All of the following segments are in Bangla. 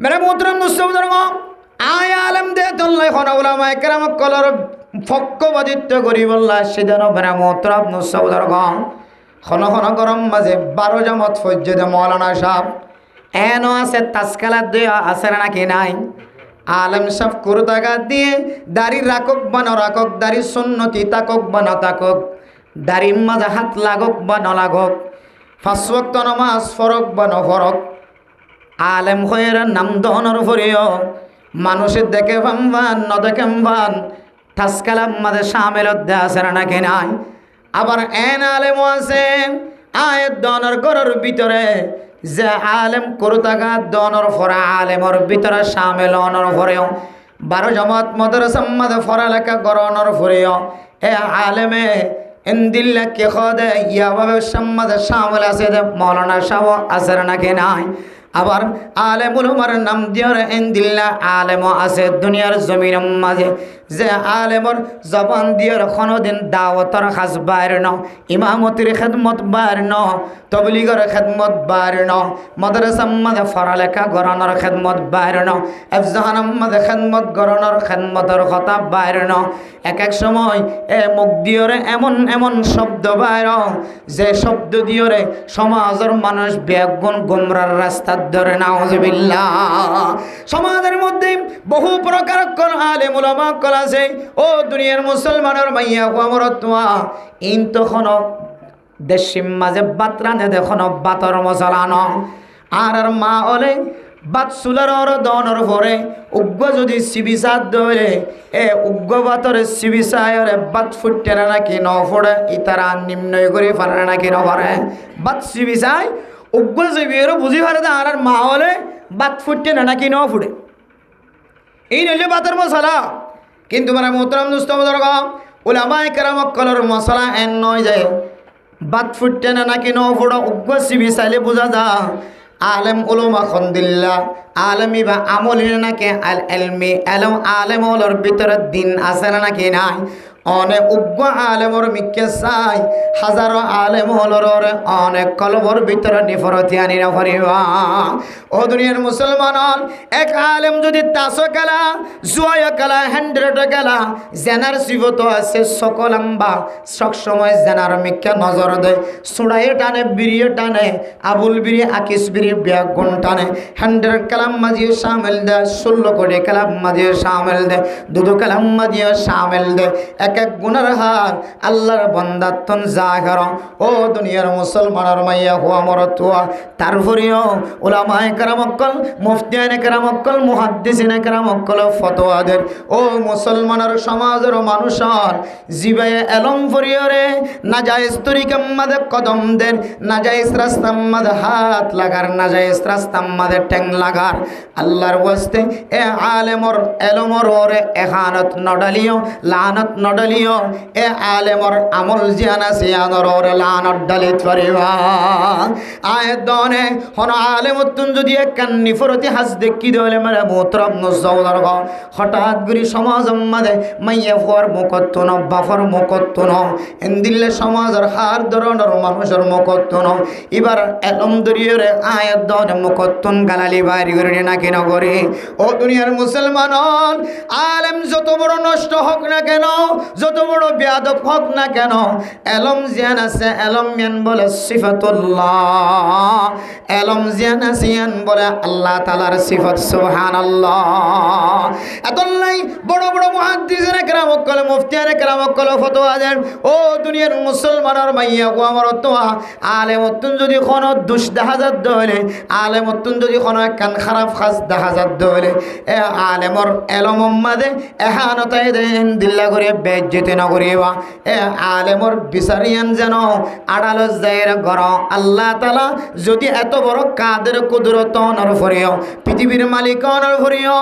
মেরে মোহতরম মুসলমান আয় আলেম দে তল্লাই খনা উলামা একরাম কলর ফক্কবাদিত্ব করি বললা সেদিন মেরে মোহতরম মুসলমান খন খন গরম মাঝে 12 জামাত ফজ্জে মৌলানা সাহেব এনো আছে তাসকালা দেয়া আছে নাকি নাই আলেম সাহেব কুরতাগা দিয়ে দাড়ি রাকক বা না রাকক দাড়ি সুন্নতি তাকক বা না তাকক দাড়ির মাঝে হাত লাগক বা না লাগক 5 ওয়াক্ত নামাজ ফরক বা না ফরক আলেম হয়ে নাম দহনের ফরিও মানুষের দেখে ভান ন দেখে ভান তাসকালার মাঝে সামিল আছে নাকি নাই আবার এন আলেমও আছে আয়ের দনের ঘরের ভিতরে যে আলেম করতাগা দনের ফরা আলেমর ভিতরে সামিল অনর ফরেও 12 জামাত মাদ্রাসা মাঝে পড়ালেখা করানোর ফরেও এ আলেমে ইন্দিল্লা কে খদে ইয়াভাবে সম্মাদে সামিল আছে মৌলানা সাহেব আছে নাকি নাই আবার আলেমুল উমার নাম দিয়ার ইন্দিল্লা আলেমও আছে দুনিয়ার জমিনের মাঝে যে আলেমর জবান দিয়ার কোনোদিন দাওয়াতর খাস বাইর ন ইমামতির খেদমত বাইর ন তবলিগর খেদমত বাইর ন মাদ্রাসার মাঝে পড়ালেখা করানোর খেদমত বাইর ন এফজাহানের মাঝে খেদমত করানোর খেদমতের কথা বাইর ন এক সময় এ মুখ দিয়রে এমন এমন শব্দ বাইর যে শব্দ দিয়রে সমাজের মানুষ বেগুন গুমরার রাস্তা ধরে নাউজুবিল্লাহ সমাজের মধ্যে বহু প্রকার আলেম উলামা কল আছে ও দুনিয়ার মুসলমানের মাইয়া আমরতুয়া ইন তখন দেশিম মাঝে বাতরানে দেখুন বাতর মশলানো আর মা ওলে বাত সুলার দনর ভরে উগ্র যদি সিবিসাদ ধরে এ উগ্র বাতরে সিবিসায়রে বাত ফুটে নাকি ন ফোড়ে ইতারা নিম্নয় করে পারে নাকি ন পারে বাত সিবিসায় উগ্র জিবিরও বুঝি পারে আর মা হলে বাত ফুটে নাকি ন ফুটে এই নইলে বাতের মশলা কিন্তু মানে মোহতরম দুস্তম দরকার উলামায়ে কেরাম কলর মশলা এন নয় যায় বাত ফুটে নাকি ন ফুড়ো উগ্র সিবিসাইলে বোঝা যা আলেম উলমা খন্দিল্লা আলেমি বা আমলি নাকি আল এলমি এলম আলেম ওলর ভিতরে দিন আছে নাকি নাই অনেক উগ্র আলেমর মিকে চাই হাজারো আলেম হলর অনেক কলবর ভিতরে নিফরতি আনি না পারিবা ও দুনিয়ার মুসলমান এক আলেম যদি তাসো গেলা জুয়ায় গেলা 100 গেলা জেনার সিবত আছে সকলাম্বা সব সময় জেনার মিকে নজর দেয় সুড়াইয়ে টানে বিরিয়ে টানে আবুল বিরি আকিস বিরি ব্যাগ গুণ টানে 100 কালাম মাঝিয়ে শামিল দেয় 16 কোটি কালাম মাঝিয়ে শামিল দেয় 2 কালাম মাঝিয়ে শামিল দেয় এক এক গুনার হার আল্লাহর বান্দাতন জাগর ও দুনিয়ার মুসলমানের মাইয়া হুয়া মরতুয়া তারপরেও উলামায়ে কেরামকল মুফতিয়ানে কেরামকল মুহাদ্দিসিনে কেরামকল ফতোয়াদের ও মুসলমানের সমাজের মানুষের জিবায়ে এলম ফরিয়রে নাজায়েজ তরিকার মাঝে কদম দেন নাজায়েজ রাস্তার মাঝে হাত লাগার নাজায়েজ রাস্তার মাঝে ঠ্যাং লাগার আল্লাহর ওয়াস্তে এ আলেমর এলমর ওরে এখানত নডালিও লানত নডালিও এ আলেমর আমল জিয়ানা সিয়ানর ওরে লানত ডালিত পারিবা আয় দনে হন আলেমতুন যদি কান্নি ফরতি হাস দেখি দলে মারে মোহতরম নজওয়ার গ হঠাৎ গুরি সমাজ মাঝে মাইয়া ফর মুকত্তন বাফর মুকত্তন ইন্দিল্লে সমাজের হার ধরনের মানুষের মুকত্তন এবার এলম দরিয়রে আয় দনে মুকত্তন গালালি বাইরে করে নাকি নগরে ও দুনিয়ার মুসলমান আলেম যত বড় নষ্ট হোক না কেন যত বড় বেয়াদব হোক না কেন এলম জিয়ান আছে এলম মিয়ান বলে সিফাতুল্লাহ এলম জিয়ান আসিয়ান বলে আল্লাহ তাআলার সিফাত সুবহানাল্লাহ এতলাই বড় বড় মুহাদ্দিসিনে কেরাম কলে মুফতিয়ানে কেরাম কলে ফতোয়া দেন ও দুনিয়ার মুসলমানের মাইয়া কো আমার তোয়া আলেমতুন যদি কোন দুষ দেখাজাত দলে আলেমতুন যদি কোন কান খারাপ খাস দেখাজাত দলে এ আলেমর এলম মাদে এহানতাই দেন দিল্লা করে বেজ্জতি না করিবা এ আলেমর বিচারিয়ান যেন আড়াল জায়ের গর আল্লাহ তাআলা যদি এত বড় কাদের কুদরত নর ফরিও পৃথিবীর মালিক নর ফরিও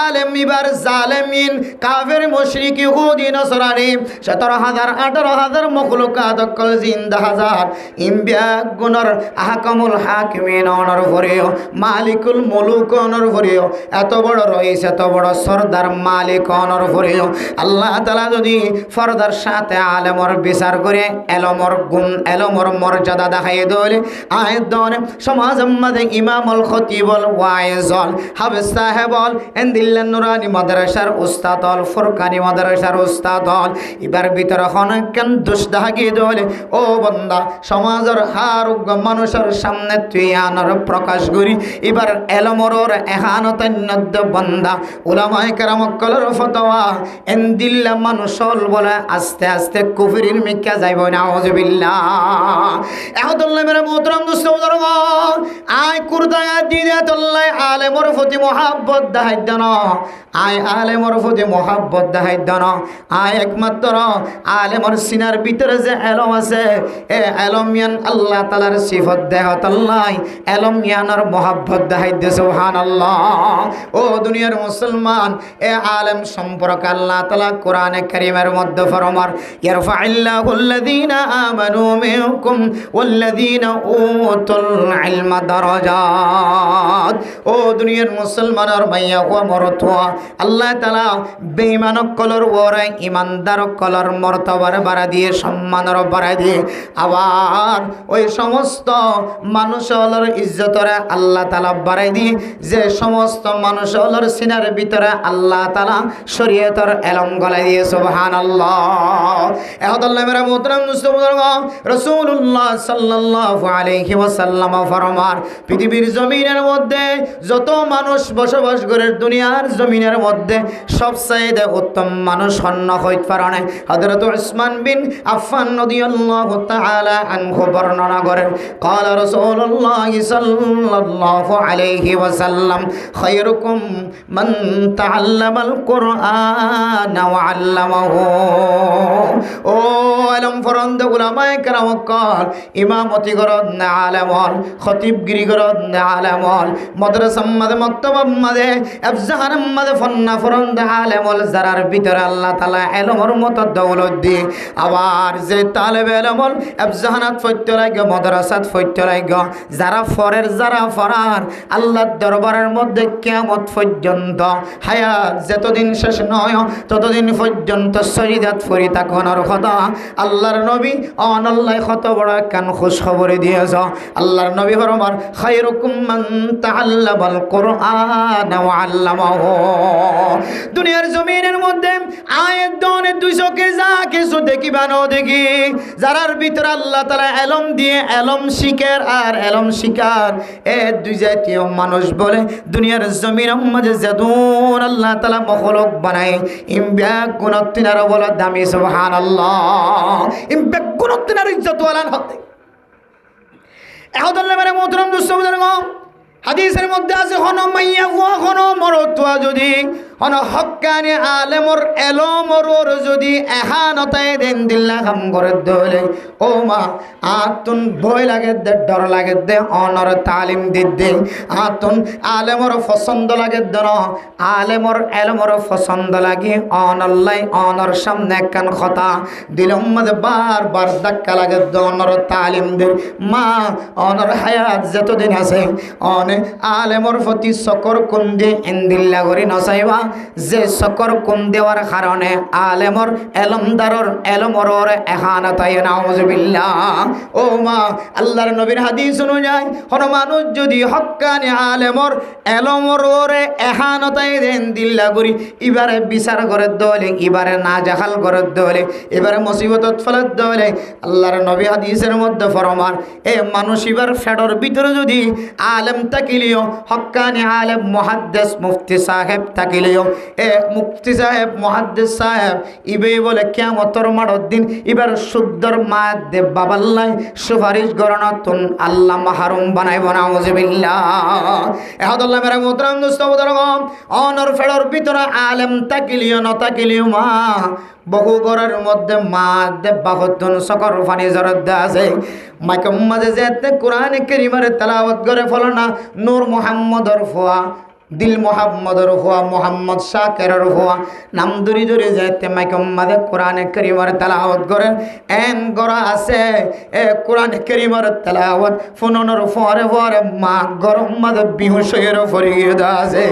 আলেম ইবার জালেম আলামিন কাফের মুশরিক ইহুদি নসরানি 17,000 18,000 মখলুকাত অকল জিন্দা হাজার ইম্বিয়া গুণর আহকামুল হাকিমিন অনর ভরিও মালিকুল মুলুক অনর ভরিও এত বড় রইস এত বড় সরদার মালিক অনর ভরিও আল্লাহ তাআলা যদি ফরদার সাথে আলেমর বিচার করে এলমর গুণ এলমর মর্যাদা দেখাই দলে আয় দনে সমাজ মধ্যে ইমামুল খতিবুল ওয়াইজল হাফেজ সাহেবল এন্দিল্লান নুরানি মাদ্রাসার উস্তাদল ফুরকানি মাদ্রাসার উস্তাদল এবার ভিতরে হনকেন দুষ্দাগি দলে ও বান্দা সমাজের হারুগ মানুষের সামনে তুই আনার প্রকাশ করি এবার এলমরর এহানতান্নদ বান্দা উলামায়ে কেরাম কলর ফতোয়া এন্দিল্লা মানুষল বলে আস্তে আস্তে কুফরির মিক্কা যাইব নাউযুবিল্লাহ এহদুল্লাহ মেরে মোহতরম দোস্তর আয় কুরদা দিনে তল্লাই আলেমর প্রতি মহব্বত দেখাই দেন আয় আলেমর প্রতি মহব্বত দেখাই দেন আয় একমাত্র আলেমর সিনার ভিতরে যে এলম আছে এ এলমিয়ান আল্লাহ তাআলার সিফত দেহ তল্লাই এলমিয়ানের মহব্বত দেখাই দে সুবহানাল্লাহ ও দুনিয়ার মুসলমান এ আলেম সম্পর্কে আল্লাহ তাআলা কোরআনে কারীমের মধ্যে ফরমার ইয়ারফাইল্লাহুল্লাযীনা আমানু মিনকুম ওয়াল্লাযীনা উতুল ইলমা দারাজাত ও দুনিয়ার মুসলমানের ভাইয়া ও মরতোয়া আল্লাহ তাআলা বেঈমান কলর ওরে ইমানদার কলর মর্তবার বাড়া দিয়ে সম্মানের বাড়া দিয়ে আবার ওই সমস্ত মানুষের ইজ্জতরে আল্লাহ তাআলা বাড়াই দিয়ে যে সমস্ত মানুষের সিনার ভিতরে আল্লাহ তাআলা শরীয়তের এলম গলাই দিয়ে সুবহানাল্লাহ এহদাল্লাহ মেরা মোহতরম মুসলমান রাসূলুল্লাহ সাল্লাল্লাহু আলাইহি ওয়াসাল্লাম ফরমান পৃথিবীর জমিনের মধ্যে যত মানুষ বসবাস করে দুনিয়ার জমিনের মধ্যে সবচেয়ে উত্তম মানুষ হন্য হইতে পারে না হযরত উসমান বিন আফফান রাদিয়াল্লাহু তাআলা আনহু বর্ণনা করেন قال رسول الله صلى الله عليه وسلم خيركم من تعلم القرآن وعلمه ও আলম ফরন্দ উলামায়ে কেরাম কল ইমামতি করন আলেমল খতিবগিরি করন আলেমল মাদ্রাসা মাদে মক্তব মাদে আফজাহান মাদে ফন্না ফরন্দ আলেমল যারার ভিতরে আল্লাহ তাআলা ইলমের মত দৌলত দি আবার যে তালেব ইলমল আফজাহানাত ফইতে লাগে মাদ্রাসাত ফইতে লাগে যারা ফরের যারা ফরার আল্লাহর দরবারের মধ্যে কিয়ামত পর্যন্ত হায়াত যতদিন শেষ নয় ততদিন পর্যন্ত শহীদাত ফরি তাকনের কথা আল্লাহর নবী অনাল্লাহ কত বড় কান খুশ খবর দিয়েছ আল্লাহর নবী ফরমান খায়রুকুম মান তাআল্লামাল কুরআন ওয়া আল্লামাহু দুনিয়ার জমিনের মধ্যে আয়াত দনে 200 কে যা কিছু দেখিবা না দেখি যারার ভিতরে আল্লাহ তাআলা ইলম দিয়ে ইলম শিকার আর ইলম শিকার এ দুই জাতীয় মানুষ বলে দুনিয়ার জমিনের মধ্যে যদুন আল্লাহ তাআলা মখলুক বানায় ইমবা গুণতিনার বলে দামি সুবহানাল্লাহ ইমবা গুণতিনার ইজ্জত ওয়ালান হতে এহদাল্লাহ মেরে মোহতরম দোস্তবুজুর্গ হাদিসের মধ্যে আছে হন মাইয়া হন মরতুয়া যদি হন হক্কানি আলেমর এলমর যদি এহানতায় দেন দিল্লা কাম করে দলে ও মা আতুন ভয় লাগে দে ডর লাগে দে অনর তালিম দিদে আতুন আলেমর পছন্দ লাগে দন আলেমর এলমর পছন্দ লাগে অনল্লাই অনর সামনে কান কথা দিলম মধ্যে বারবার ধাক্কা লাগে অনর তালিম দে মা অনর হায়াত যতদিন আছে অনে আলেমর প্রতি সকর কোন দে ইন্দিল্লা করে নসাইবা যে সকর কোন দেওয়ার কারণে আলেমর এলমদারর এলমরর এহানতায় নাউযুবিল্লাহ ও মা আল্লাহর নবীর হাদিস অনুযায়ী কোন মানুষ যদি হক্কানি আলেমর এলমরর এহানতায় দেন দিল্লা করি এবারে বিচার করে দলে এবারে নাজাহাল করে দলে এবারে মুসিবতত ফলত দলে আল্লাহর নবী হাদিসের মধ্যে ফরমান এ মানুষ এবার ফেডর ভিতরে যদি আলেম তাকিলিও হক্কানি আলেম মুহাদ্দিস মুফতি সাহেব তাকিলিও এ মুফতি সাহেব মুহাদ্দিস সাহেব ইবে বলে কিয়ামতের মাঠের দিন এবার শুদ্ধর মায়াত দে বাবাল্লাই সুপারিশ গণনাতুন আল্লাহ মাহরুম বানাইব নাউযুবিল্লাহ এহদাল্লাহ মেরা মোহতরম দোস্ত বুজুর্গ অনর ফেডর ভিতরে আলেম তাকিলিও ন তাকিলিও মা বহু ঘরের মধ্যে মা দে বাহতুন সকর ফানি জরদ আছে মাইকম মাঝে যেতে কোরআন কারীমের তেলাওয়াত করে ফলনা নূর মুহাম্মদর ফুয়া দিল মোহাম্মদর হুয়া মোহাম্মদ শাকের হুয়া নাম ধরি ধরে যেতে মাইকম্মাদে কোরআনে কারীমের তেলাওয়াত করেন এন গড়া আছে এ কোরআনে কারীমের তেলাওয়াত ফোনর ফরে ফরে মা গরম মাদে বিহুশের ফরিয়ে আছে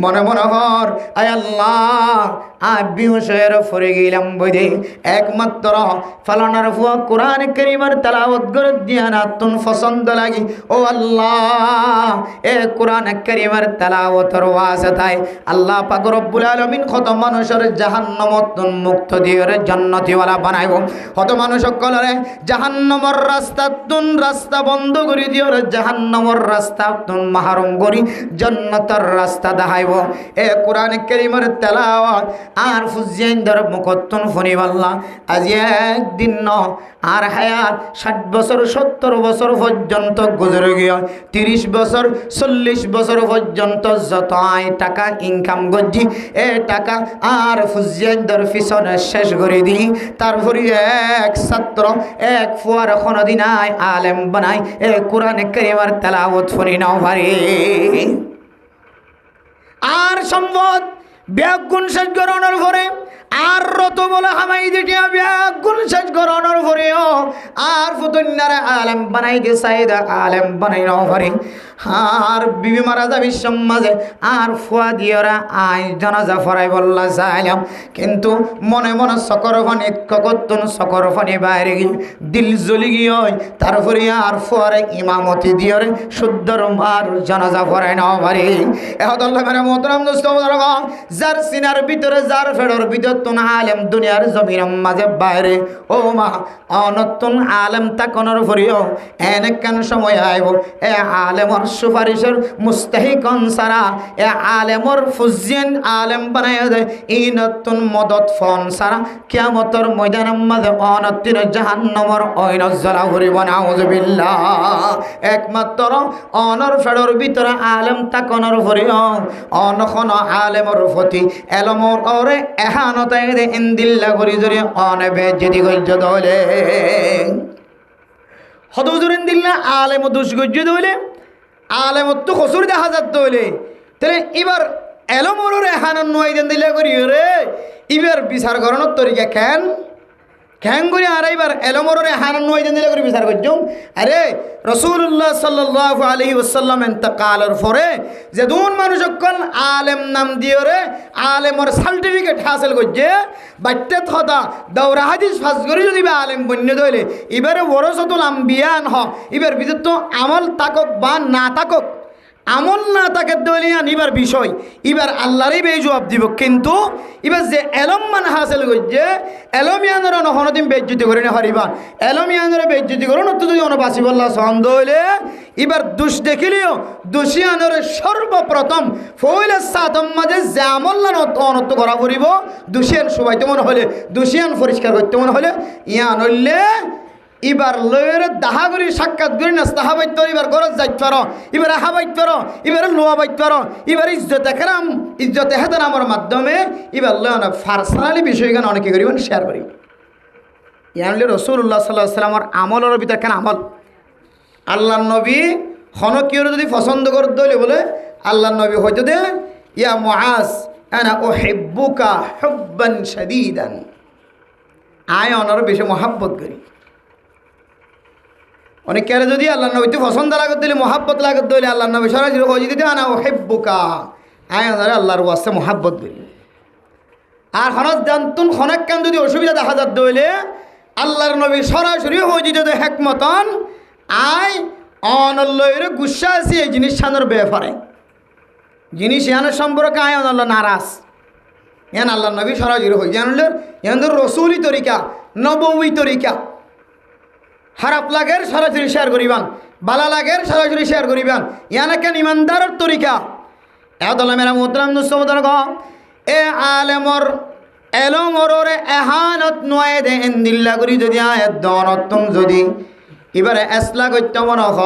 মনে মনে হর আয় আল্লাহ আর বিহুশের ফরে গেলাম বইদে একমাত্র ফালানার হুয়া কোরআনে কারীমের তেলাওয়াত করে দিয়া না তুন পছন্দ লাগি ও আল্লাহ এ কোরআনে কারীমের তেলাওয়াতের ওয়াসিতায় আল্লাহ পাক রব্বুল আলামিন কত মানুষের জাহান্নামত মুক্ত দিয়ে জান্নাতি ওয়ালা বানাইব কত মানুষ সকলরে জাহান্নামের রাস্তা বন্ধ করে দিয়ে জাহান্নামের রাস্তা তুন মাহরুম করি জান্নাতের রাস্তা দেখাইব এ কোরআনে কারীমের তেলাওয়াত আর ফুজিয়ান দর মুকত্তন ফনিবাল্লাহ আজ একদিন ন আর হায়াত 60 বছর 70 বছর পর্যন্ত গুজরে গিয়া 30 বছর 40 বছর পর্যন্ত যত আয় টাকা ইনকাম করছি এ টাকা আর ফুজিয়ানদের পিছনে শেষ করে দিই তারপরে এক ছাত্র এক ফুয়ার কোনদিন আয় আলেম বানাই এ কোরআনে কারীমের তেলাওয়াত ফরি নাও পারে আর সম্পদ ব্যাগুণ শেষ করানোর পরে আর রত বলে হামাই দেখিয়া ব্যাগুণ শেষ করানোর পরেও আর ফুতুন্নারে আলেম বানাই দিয়ে সাইদা আলেম বানাই নাও পারে আর বিবি মারা যাবি সমাজে আর ফুয়া দিয়রা আই জানাজা ফরাই বললা চাইলাম কিন্তু মনে মনে সকর ফানি ককতুন সকর ফানি বাইরে গিয়ে দিল জ্বলি গিয়ে তারপরে আর ফুয়ারে ইমামতি দিয়রে শুদ্ধর মার জানাজা ফরাই নাও পারে এহদল্লাহ মেরে মোহতরম দোস্ত যার সিনার ভিতরে যার ফেডর ভিতর তুন আলেম দুনিয়ার জমির মাঝে বাইরে ও মা অনতুন আলেম তাকনের ফরিও এনে কেন সময় আইব এ আলেমর সুপারিশের মুস্তাহিকন সারা এ আলেমর ফুজিয়ান আলেম বানায় দেয় এই নতুন মদত ফন সারা কিয়ামতের ময়দানের মাঝে অনতির জাহান্নামের অইন জ্বালা হরিব নাউযুবিল্লাহ একমাত্র অনর ফেডর ভিতরে আলেম তাকনের ফরিও অনখন আলেমর ফতি এলমর ওরে এহানতায় দে ইন্দিল্লা করি জরি অনবে যদি গজ্জ দলে হদুজুরিন দিল্লা আলেম দুষ গজ্জ দলে আলেমত তো খসুর দেখা যাত হইলে তাহলে এবার এলমর এহানন নয় দেন দিল্লা করি রে এবার বিচার করানোর তরিকা কেন করে আর এবার এলমরে হারান নয় দিন দিলে করে বিচার করছুম আরে রাসূলুল্লাহ সাল্লাল্লাহু আলাইহি ওয়াসাল্লাম ইন্তেকালের পরে যে দুন মানুষ সকল আলেম নাম দিয়ে রে আলেমর সার্টিফিকেট হাসিল করছে বাট্তে থদা দৌরা হাদিস ফাস করে যদি আলেম বন্য দইলে এবারে ওয়ারাসাতুল আম্বিয়া ন এবার বিদ্যুৎ তো আমল তাকক বা না তাকক আমল না তাকে দলিয়ান এবার বিষয় এবার আল্লাহরই বে জবাব দিব কিন্তু এবার যে এলম মান হাসিল করছে এলমিয়ানরা নহনদিন বেজ্জতি করে না হারিবা এলমিয়ানরা বেজ্জতি করে না তো যদি অনবাসি বল্লা সন্দ হইলে এবার দুষ দেখিলেও দোষিয়ানরে সর্বপ্রথম ফইলে সাতম মাঝে যে আমল না অনত করা পড়িব দোষিয়ান সবাইতে মনে হলে দোষিয়ান পরিষ্কার করতে মনে হলে ইয়ান হইলে এবার লয়ের দাহা করি সাক্ষাৎ করি না তাহা বাইত পারো এবার গরজ যাইতে পারো এবার আহা বাইত পারো এবার লোয়া বাইত পারো এবার ইজ্জতে খেলাম ইজ্জতে হেতেন আমার মাধ্যমে এবার লয় না পার্সোনালি বিষয়গান অনেকে করিবেন শেয়ার করি ইয়ানলে রাসূলুল্লাহ সাল্লাল্লাহু আলাইহি ওয়াসাল্লামের আমলের ভিতর কেন আমল আল্লাহর নবী হনকিয়র যদি পছন্দ করতে হইলে বলে আল্লাহর নবী হয়তো দে ইয়া মুআজ আনা উহিব্বুকা হুব্বান শাদীদান আয় অনর বেশি মহব্বত করি অনেকের যদি আল্লাহ নবীতে পছন্দ লাগত দিলে মহাব্বত লাগত দিলে আল্লাহ নবী সরাসরি ওই যদি আনা ওহেব্বুকা আয় আল্লাহর ওয়াস্তে মহাব্বত করি আর হনজ জানতুন খনাক কান যদি অসুবিধা দেখা যাত দইলে আল্লাহর নবী সরাসরি হয়ে যেত হেকমতন আয় অনল্লয়ের গুসা আছে এই জিনিস সানোর ব্যাপারে জিনিস ইয়ানোর সম্পর্কে আয় অনল্ল নারাজ ইয়ান আল্লাহর নবী সরাসরি হয়ে জানলে ইয়ানদের রসুলি তরিকা নবী তরিকা খারাপ লাগের সরাসরি শেয়ার করিবান বালা লাগের সরাসরি শেয়ার করিবান ইয়ানা কেন ইমানদারের তরিকা এদলা মেরা মোহতরাম দোস্তমদর গ এ আলেমর এলমরে এহানত নয় দে ইন্দিল্লা করি যদি আয়াত দনতম যদি এবারে এসলা করতে মনে হ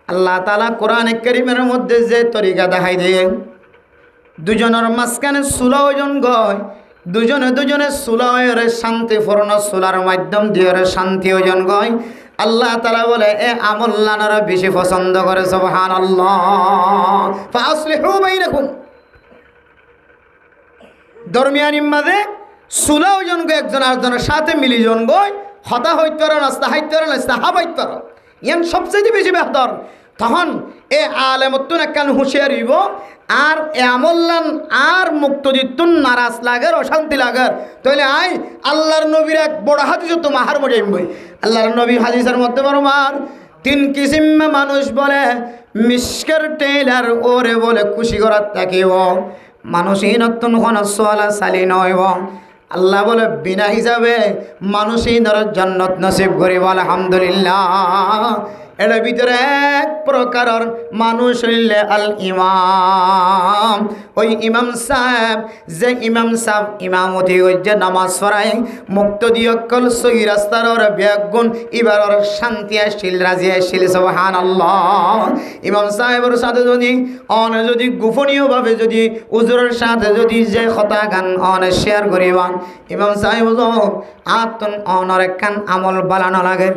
আল্লাহ তাআলা কোরআনে কারীমের মধ্যে যে তরিকা দেখাই দিয়ে দুজনের মাঝখানে সুলাওজন গয় দুজনে দুজনে সুলাওয়ের শান্তিপূর্ণ সুলার মাধ্যম দিয়ে শান্তি ওজন গয় আল্লাহ তাআলা বলে এ আমল লানারা বেশি পছন্দ করে সুবহানাল্লাহ ফাসলিহু বাইনাকুম দরমিয়ানির মাঝে সুলাও জনকে একজন আরেকজনের সাথে মিলিজন গই হতা হইত পারো নাস্তা হাইত পারো নাস্তা হাবাইত পারো ইয়ান সবচেয়ে বেশি বেহতর তখন এ আলেমতুন একখান হুঁশিয়ার হইব আর এ আমল্লান আর মুক্তজিতুন নারাজ লাগের অশান্তি লাগের তাহলে আল্লাহর নবীর এক বড় হাদিস তো মাহার মধ্যে বই আল্লাহর নবী হাদিসের মধ্যে বরমার 3 কিসিম মানুষ বলে মিশকের টেলার ওরে বলে খুশি করার তাকিব মানুষই নতুন কোন সোয়ালা সালি নয় আল্লাহ বলে বিনা হিসাবে মানুষই ধর জান্নাত নসিব করিব আলহামদুলিল্লাহ এর ভিতরে এক প্রকারের মানুষ হইলে আল ইমাম ওই ইমাম সাহেব যে ইমাম সাহেব ইমামতি যে নামাজ পড়ায় মুক্ত দিয়কল সহি রাস্তার ওর ব্যাগুণ এবার ওর শান্তি আসছিল রাজি আসছিল সুবহানাল্লাহ ইমাম সাহেবের সাথে যদি গোপনীয়ভাবে যদি উজুরের সাথে যদি যে কথা গান শেয়ার করিবান ইমাম সাহেব আতন অনর একখান আমল বালানো লাগে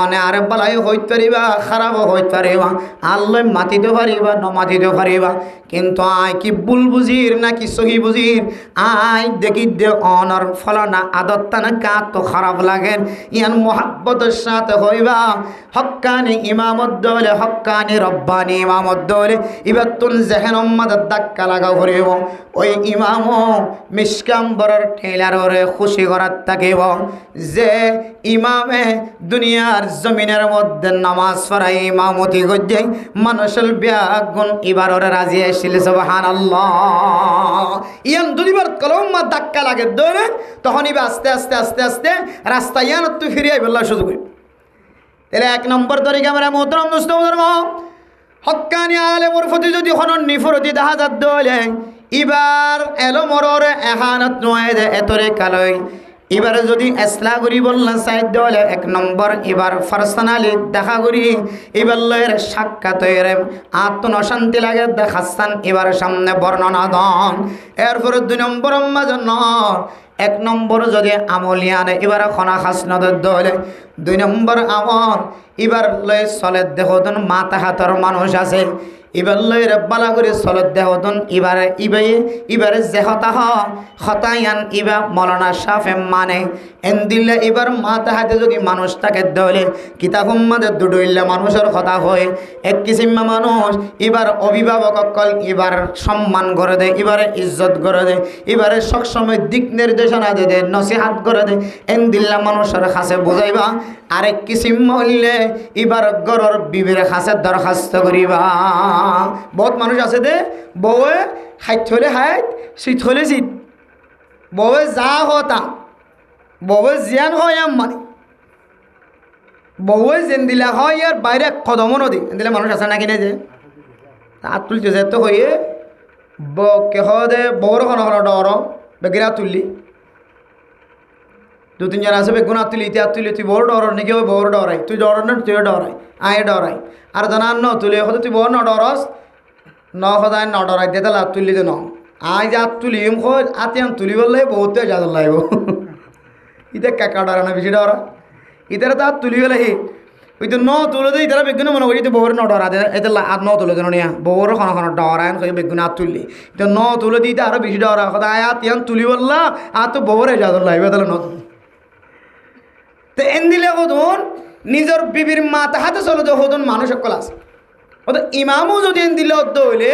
অনে আরে বালাই হইতে পারিবা খারাপও হইতে পারিবা আল্লাহ মাতিতে পারিবা নমাতিতে পারিবা কিন্তু কি ভুল বুঝির নাকি সহি বুঝির দেখি দে অনর ফলনা আদতটা না কা তো খারাপ লাগে ইয়ান মোহাব্বতের সাথে হইবা হক্কানি ইমামত দলে হক্কানি রব্বানি ইমামত দলে এবার তুন জেহেন মাদের ধাক্কা লাগা করিব ওই ইমামও মিসকাম্বরের ঠেলারে খুশি করার থাকিব যে ইমামে দুনিয়ার জমিনের মধ্যে নামাজ পড়াই ইমামতি গজ্জে মানুষের ব্যাগুণ এবার ওরা রাজি আসছিল সুবহানাল্লাহ ইয়ান দুইবার কলমা ধাক্কা লাগে ধরে তখন এবার আস্তে আস্তে আস্তে আস্তে রাস্তা ইয়ান তুই ফিরিয়ে ফেললা সুযোগ তাহলে 1 নম্বর তরিকা আমরা মোহতরম দোস্ত হক্কানি আলেমর প্রতি যদি হনন নিফরতি দেখা যাত দলে এবার এলো মরর এহানত নয় দে এতরে কালই এবারে যদি এসলা করি বললেন সাইড দলে 1 নম্বর এবার পার্সোনালি দেখা করি এবার লয়ের সাক্ষাৎ হয়ে আত্মনশান্তি লাগে দেখাচ্ছেন এবার সামনে বর্ণনা দন এরপরে 2 নম্বর মাঝে 1 নম্বর যদি আমলিয়ানে এবার খনা খাস নদের দলে 2 নম্বর আমল এবার লয়ে চলে দেখুন মাথা হাতর মানুষ আছে এবার লয়ের বালা করে চলত দেখুন এবারে যে হতায়ান এবার মৌলানা সাফে মানে এন দিলে এবার মাথা হাতে যদি মানুষ থাকে দলে কিতাব মাঝে দুডইলে মানুষের কথা হয় 1 কিসিম মানুষ এবার অভিভাবক অকল এবার সম্মান করে দেয় এবারে ইজ্জত করে দেয় এবারে সবসময় দিক নির্দেশনা দেয় নসিহাত করে দেয় এন দিল্লা মানুষের কাছে বুঝাইবা 1 কিসিম হইলে এবার গরর বিবির কাছে দরখাস্ত করিবা বহুত মানুষ আছে দে বউয়ে হাইট হলে হাইট শীত হলে শীত বউয়ে যা হতা বউয়ে জিয়ান হয় মানে বউয়ে যেন দিলা হয় আর বাইরে কদমও নদী দিলে মানুষ আছে নাকি না যে হাত তুলতে যে তো হয়ে কেহ দে বউর খন ডর বেগিরা তুললি 2-3 জন আছে বেগুন তুলি ইতিহাস তুলি তুই বড় ডর নাকি ওই বড় ডরাই তুই ডর না তুই ডরাই আয় ডরাই আর জানার ন তুলি হতে তুই বড় ন ডরস ন সদায় ন ডরাই দে তাহলে তুলি দে ন আয় যে তুলি আতি তুলি বললে বহুত যাদর লাগব ইতে কাকা ডরা না বেশি ডরা ইতারা তো তুলি গেলে ওই তো ন তুলে দে ইতারা বেগুন মনে করি বউর ন ডরা দে এতে আর ন তুলে দেন নিয়া বউর খন ডরায় বেগুন আর তুললি তো ন তুলে দিতে আরো বেশি ডরা সদায় আতিয়ান তুলি বললা আর তো বউরে যাদর লাগবে তাহলে ন তো এন দিলে হতুন নিজের বিবির মাথা হাতে চলে তো হতুন মানুষ সকল আছে অত ইমামও যদি এন দিলে অত হইলে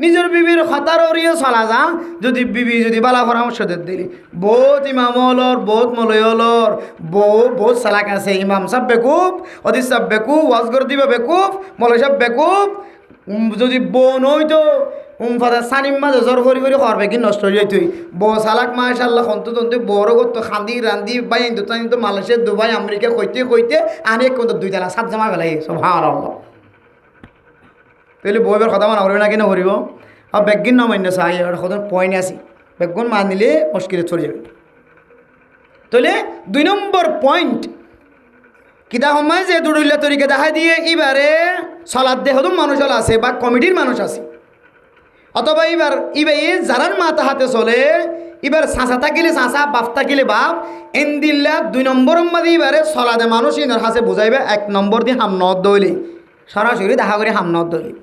নিজের বিবির হতার ওরিয়ে চলা যা যদি বিবি যদি বালা পরামর্শ দিলি বহুত ইমাম হলর বহুত মলয় হলর বহুত চালাক আছে ইমাম সাহেব বেকুব অদিস সাহেব বেকুব ওয়াজগর দিবা বেকুব মলয় সাহেব বেকুব যদি বোন হইতো ফাদা সানিম মাঝে জ্বর করি হরবে কি নষ্ট হয়ে তুই বউ সালাক মাশাল্লাহ খন্ত তন্তে বড় করতো খান্দি রান্দি বাই তো মালয়েশিয়া দুবাই আমেরিকা কইতে আনে কিন্তু 2 তালা 7 জমা বেলাই সব হার তাহলে বউয়ের কথা মানা করবে না কিনা করিব আর বেগিন ন মান্য চাই সদন পয়েন্ট আছি বেগুন মানিলে মুশকিলে চলে যাবে তাহলে 2 নম্বর পয়েন্ট কিতা সময় যে দুড়িল্লা তরিকে দেখা দিয়ে এবারে চলার দেহ মানুষ আছে বা কমিটির মানুষ আছে অথবা এবার যারার মাথা হাতে চলে এবার চাচা থাকিলে চাচা বাপ থাকিলে বাপ এন দিল্লা 2 নম্বর মাঝে এবারে চলাদে মানুষ ইনার হাসে বুঝাইবে 1 নম্বর দিয়ে হামনত দইলে সরাসরি দেখা করে হামনত দইলে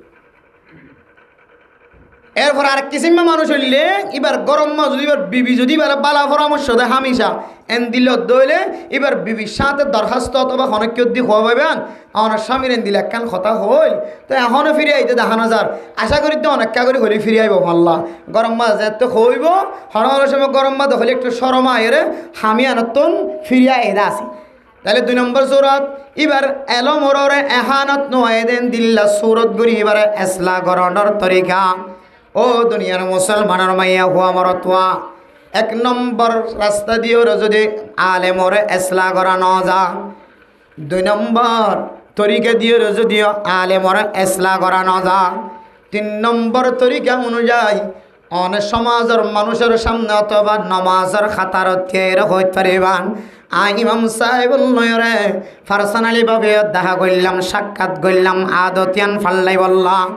এরপর আর কিসিমা মানুষ হইলে এবার গরম মাছ যদি এবার বিবি যদি এবার বালা পরামর্শ দেয় হামিশা এন দিল দইলে এবার বিবির সাথে দরখাস্ত অথবা অনেক কেউ দিয়ে খোয়া পাইবেন আমার স্বামীর এন দিলে একখান কথা হইল তো এখনও ফিরে আইতে দেখানো যার আশা করি তো অনেক করে হলে ফিরে আইব মাল্লা গরম মাছ এত হইব হর সময় গরম মাছ হলে একটু সরমা এরে হামি আনতন ফিরিয়া এরা আসি তাহলে 2 নম্বর সূরত এবার এলো মোরে এহানত নোয়েদেন দিল্লা সূরত গুরি এবারে এসলা গরণর তরিকা ও দুনিয়ার মুসলমানের মাইয়া হুয়া মরতোয়া 1 নম্বর রাস্তা দিয়েও যদি আলেমরে এসলা করানো যা 2 নম্বর তরিকা দিয়ে যদিও আলেমরে এসলা করানো যা 3 নম্বর তরিকা অনুযায়ী অনেক সমাজের মানুষের সামনে অথবা নমাজের খাতার থের হইতে পারিবান ইমাম সাহেব নয়রে পার্সোনালি ভাবে দেখা করলাম সাক্ষাৎ করলাম আদতিয়ান ফাল্লাই বললাম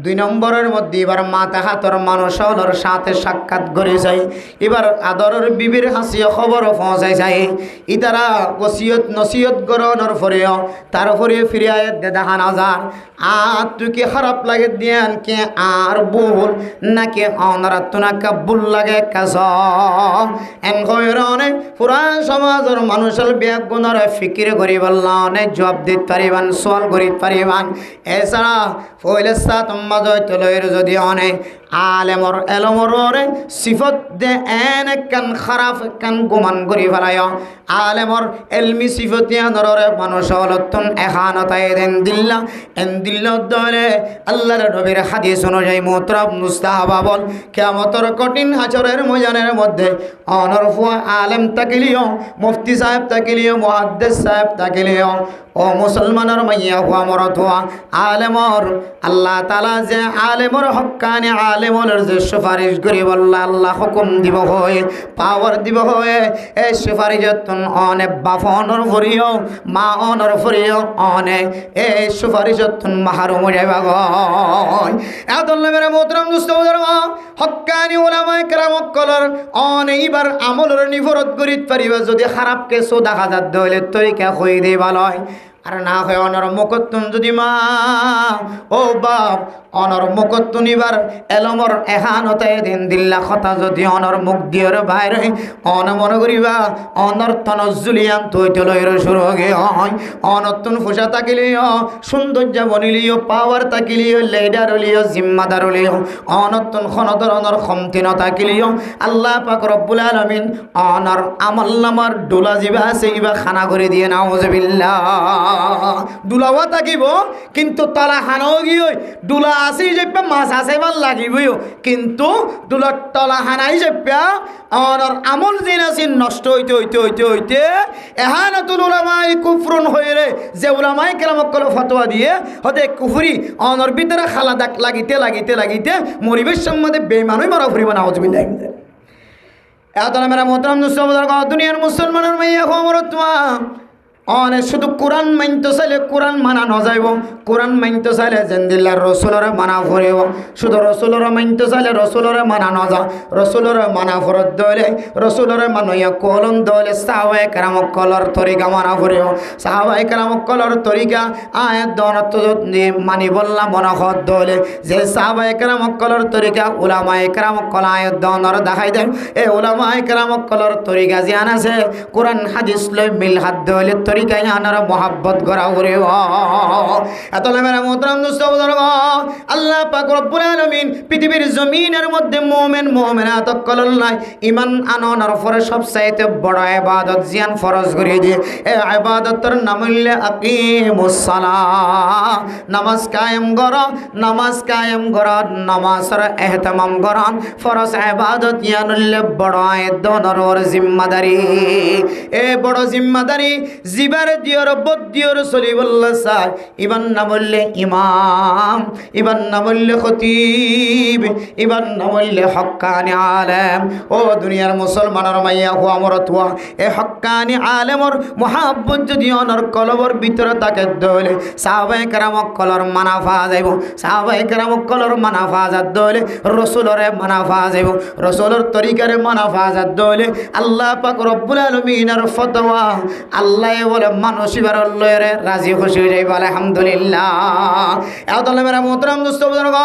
2 নম্বরের মধ্যে এবার মাথা হাতর মানুষের সাথে সাক্ষাৎ করে যায় এবার আদরের বিবির হাসিও খবর পৌঁছায় যায় ইতারা ওসিয়ত নসিয়ত গ্রহণের পরেও তারপরে ফিরে দেখা না যান আর তুই কি খারাপ লাগে দিয়ান কে আর ভুল নাকি অনারাত নাকা ভুল লাগে কাজ এন কইরনে পুরা সমাজের মানুষের বেগুনের ফিকির করি বললা অনেক জবাব দিতে পারিবান সওয়াল করি পারিবান এছাড়া ফইলে সাত মজয় তলয়ের যদি অনেক আলেমর এলমরে সিফত দে এন কান খারাপ কান গুমান করি ফেলায় আলেমর এলমি সিফতিয়া নররে মানুষ হলতন এখানতায় দেন দিল্লা এন দিল্লা দলে আল্লাহর নবীর হাদিস অনুযায়ী মুতরাব মুস্তাহাবা বল কিয়ামতের কঠিন হাসরের ময়দানের মধ্যে অনরফুয়া আলেম তাকিলিও মুফতি সাহেব তাকিলিও মুহাদ্দিস সাহেব তাকিলিও ও মুসলমানের মাইয়া হুয়া মরতুয়া আলেমর আল্লাহ তাআলা যে আলেমর হক্কানি আলেমর যে সুপারিশ করি বললা আল্লাহ হুকুম দিব হয় পাওয়ার দিব হয় এই সুপারিশতন অনেক বাফনর ফরিও মা অনর ফরিও অনেক এই সুপারিশতন মাহরুম যাইবা গয় এতলে মেরে মোহতরম দুস্তবদর হক্কানি উলামায়ে কেরাম কলর অনেকবার আমলের নিফরত করিত পারিবা যদি খারাপ কেসও দেখা যাত দইলে তরিকা কই দিবা লয় আর না হয় অনর মুকত্তুন যদি মা ও বাপ অনর মুকত্তুন এবার এলমর এহানতায় দিন দিল্লা কথা যদি অনর মুখ দিয়ের বাইরে অন মনে করিবা অনর তনজুলিয়ান তৈতে লইর শুরু হয়ে হয় অনতুন ফুসা তাকিলিও সৌন্দর্য বনিলিও পাওয়ার তাকিলিও লেডার হলিও জিম্মাদার হলিও অনতুন খনদর অনর খমতিন তাকিলিও আল্লাহ পাক রব্বুল আলামিন অনর আমল নামার ডোলা জিবা আছে ইবা খানা করে দিয়ে নাউজুবিল্লাহ দুলাওয়া থাকিব কিন্তু তালা হানাও গিয়ে দুলা আসি যাবে মাছ আছে ভাল লাগিবই কিন্তু দুলার তলা হানাই যাবে অনর আমল যেন আছে নষ্ট হইতে হইতে হইতে হইতে এহানাতুল উলামায়ে কুফরুন হইরে যে উলামায়ে কেরামক কল ফতোয়া দিয়ে হতে কুফরি অনর ভিতরে খালা দাগ লাগিতে লাগিতে লাগিতে মরিবেশ সম্বন্ধে বেঈমানই মারা ফুরিব নাউজুবিল্লাহ এত না মেরা মোহতরম দুনিয়ার মুসলমানের মাইয়া খবরতমা অনেক শুধু কোরআন মানতে চাইলে কোরআন মানা নযাইব কোরআন মানতে চাইলে জেন্দিল্লার রসুলরে মানা ফুরিব শুধু রসুলরে মানতে চাইলে রসুলরে মানা নযা রসুলরে মানা ফরত দইলে রসুলরে মানইয়া কলম দইলে সাহাবায়ে কেরামক কলর তরিকা মানা ফুরিব সাহাবায়ে কেরামক কলর তরিকা আয়াত দনত মানি বললা মনখত দইলে যে সাহাবায়ে কেরামক কলর তরিকা উলামায়ে কেরামক কল আয়াত দনর দেখাই দেন এই উলামায়ে কেরামক কলর তরিকা জিয়ান আছে কোরআন হাদিস লই মিল হাত দইলে তরিকায় আনার মোহাব্বত করা ওরে এতলে মেরা মোহতরম দুস্তবদর আল্লাহ পাক রব্বুল আলামিন পৃথিবীর জমিনের মধ্যে মুমিন মুমিনাত কলল্লাই ঈমান আননের পরে সবচাইতে বড় ইবাদত জিয়ান ফরজ করে দিয়ে এই ইবাদতের নাম হইল আকিমুস সালাহ নামাজ কায়েম করা নামাজের ইহতিমাম করা ফরজ ইবাদত ইয়ানুল বড় দনর জিম্মাদারি এ বড় জিম্মাদারি জিবার দিয়র বদিয়র চলি বললা স্যার ইবার না বললে ইমাম, ইবার না বললে খতিব, ইবার না বললে হক্কানি আলেম। ও দুনিয়ার মুসলমানের মাইয়া হো আমার তুয়া এ হক্কানি আলেমর মহাব্বত যদি অনর কলবর ভিতরে তাকে দলে সাহাবায়ে কেরাম কলর মানাফা যাইব, সাহাবায়ে কেরাম কলর মানাফা যাত দলে রসুলরে মানাফা যাইব, রসুলর তরিকারে মানাফা যাত দলে আল্লাহ পাক রব্বুল আলামিনের ফতোয়া আল্লাহ বলে মানুষ ইবার লয়রে রাজি খুশি হয়ে যাইব আলহামদুলিল্লাহ। এতলে মেরা মোহতরম দোস্ত বুজুর্গ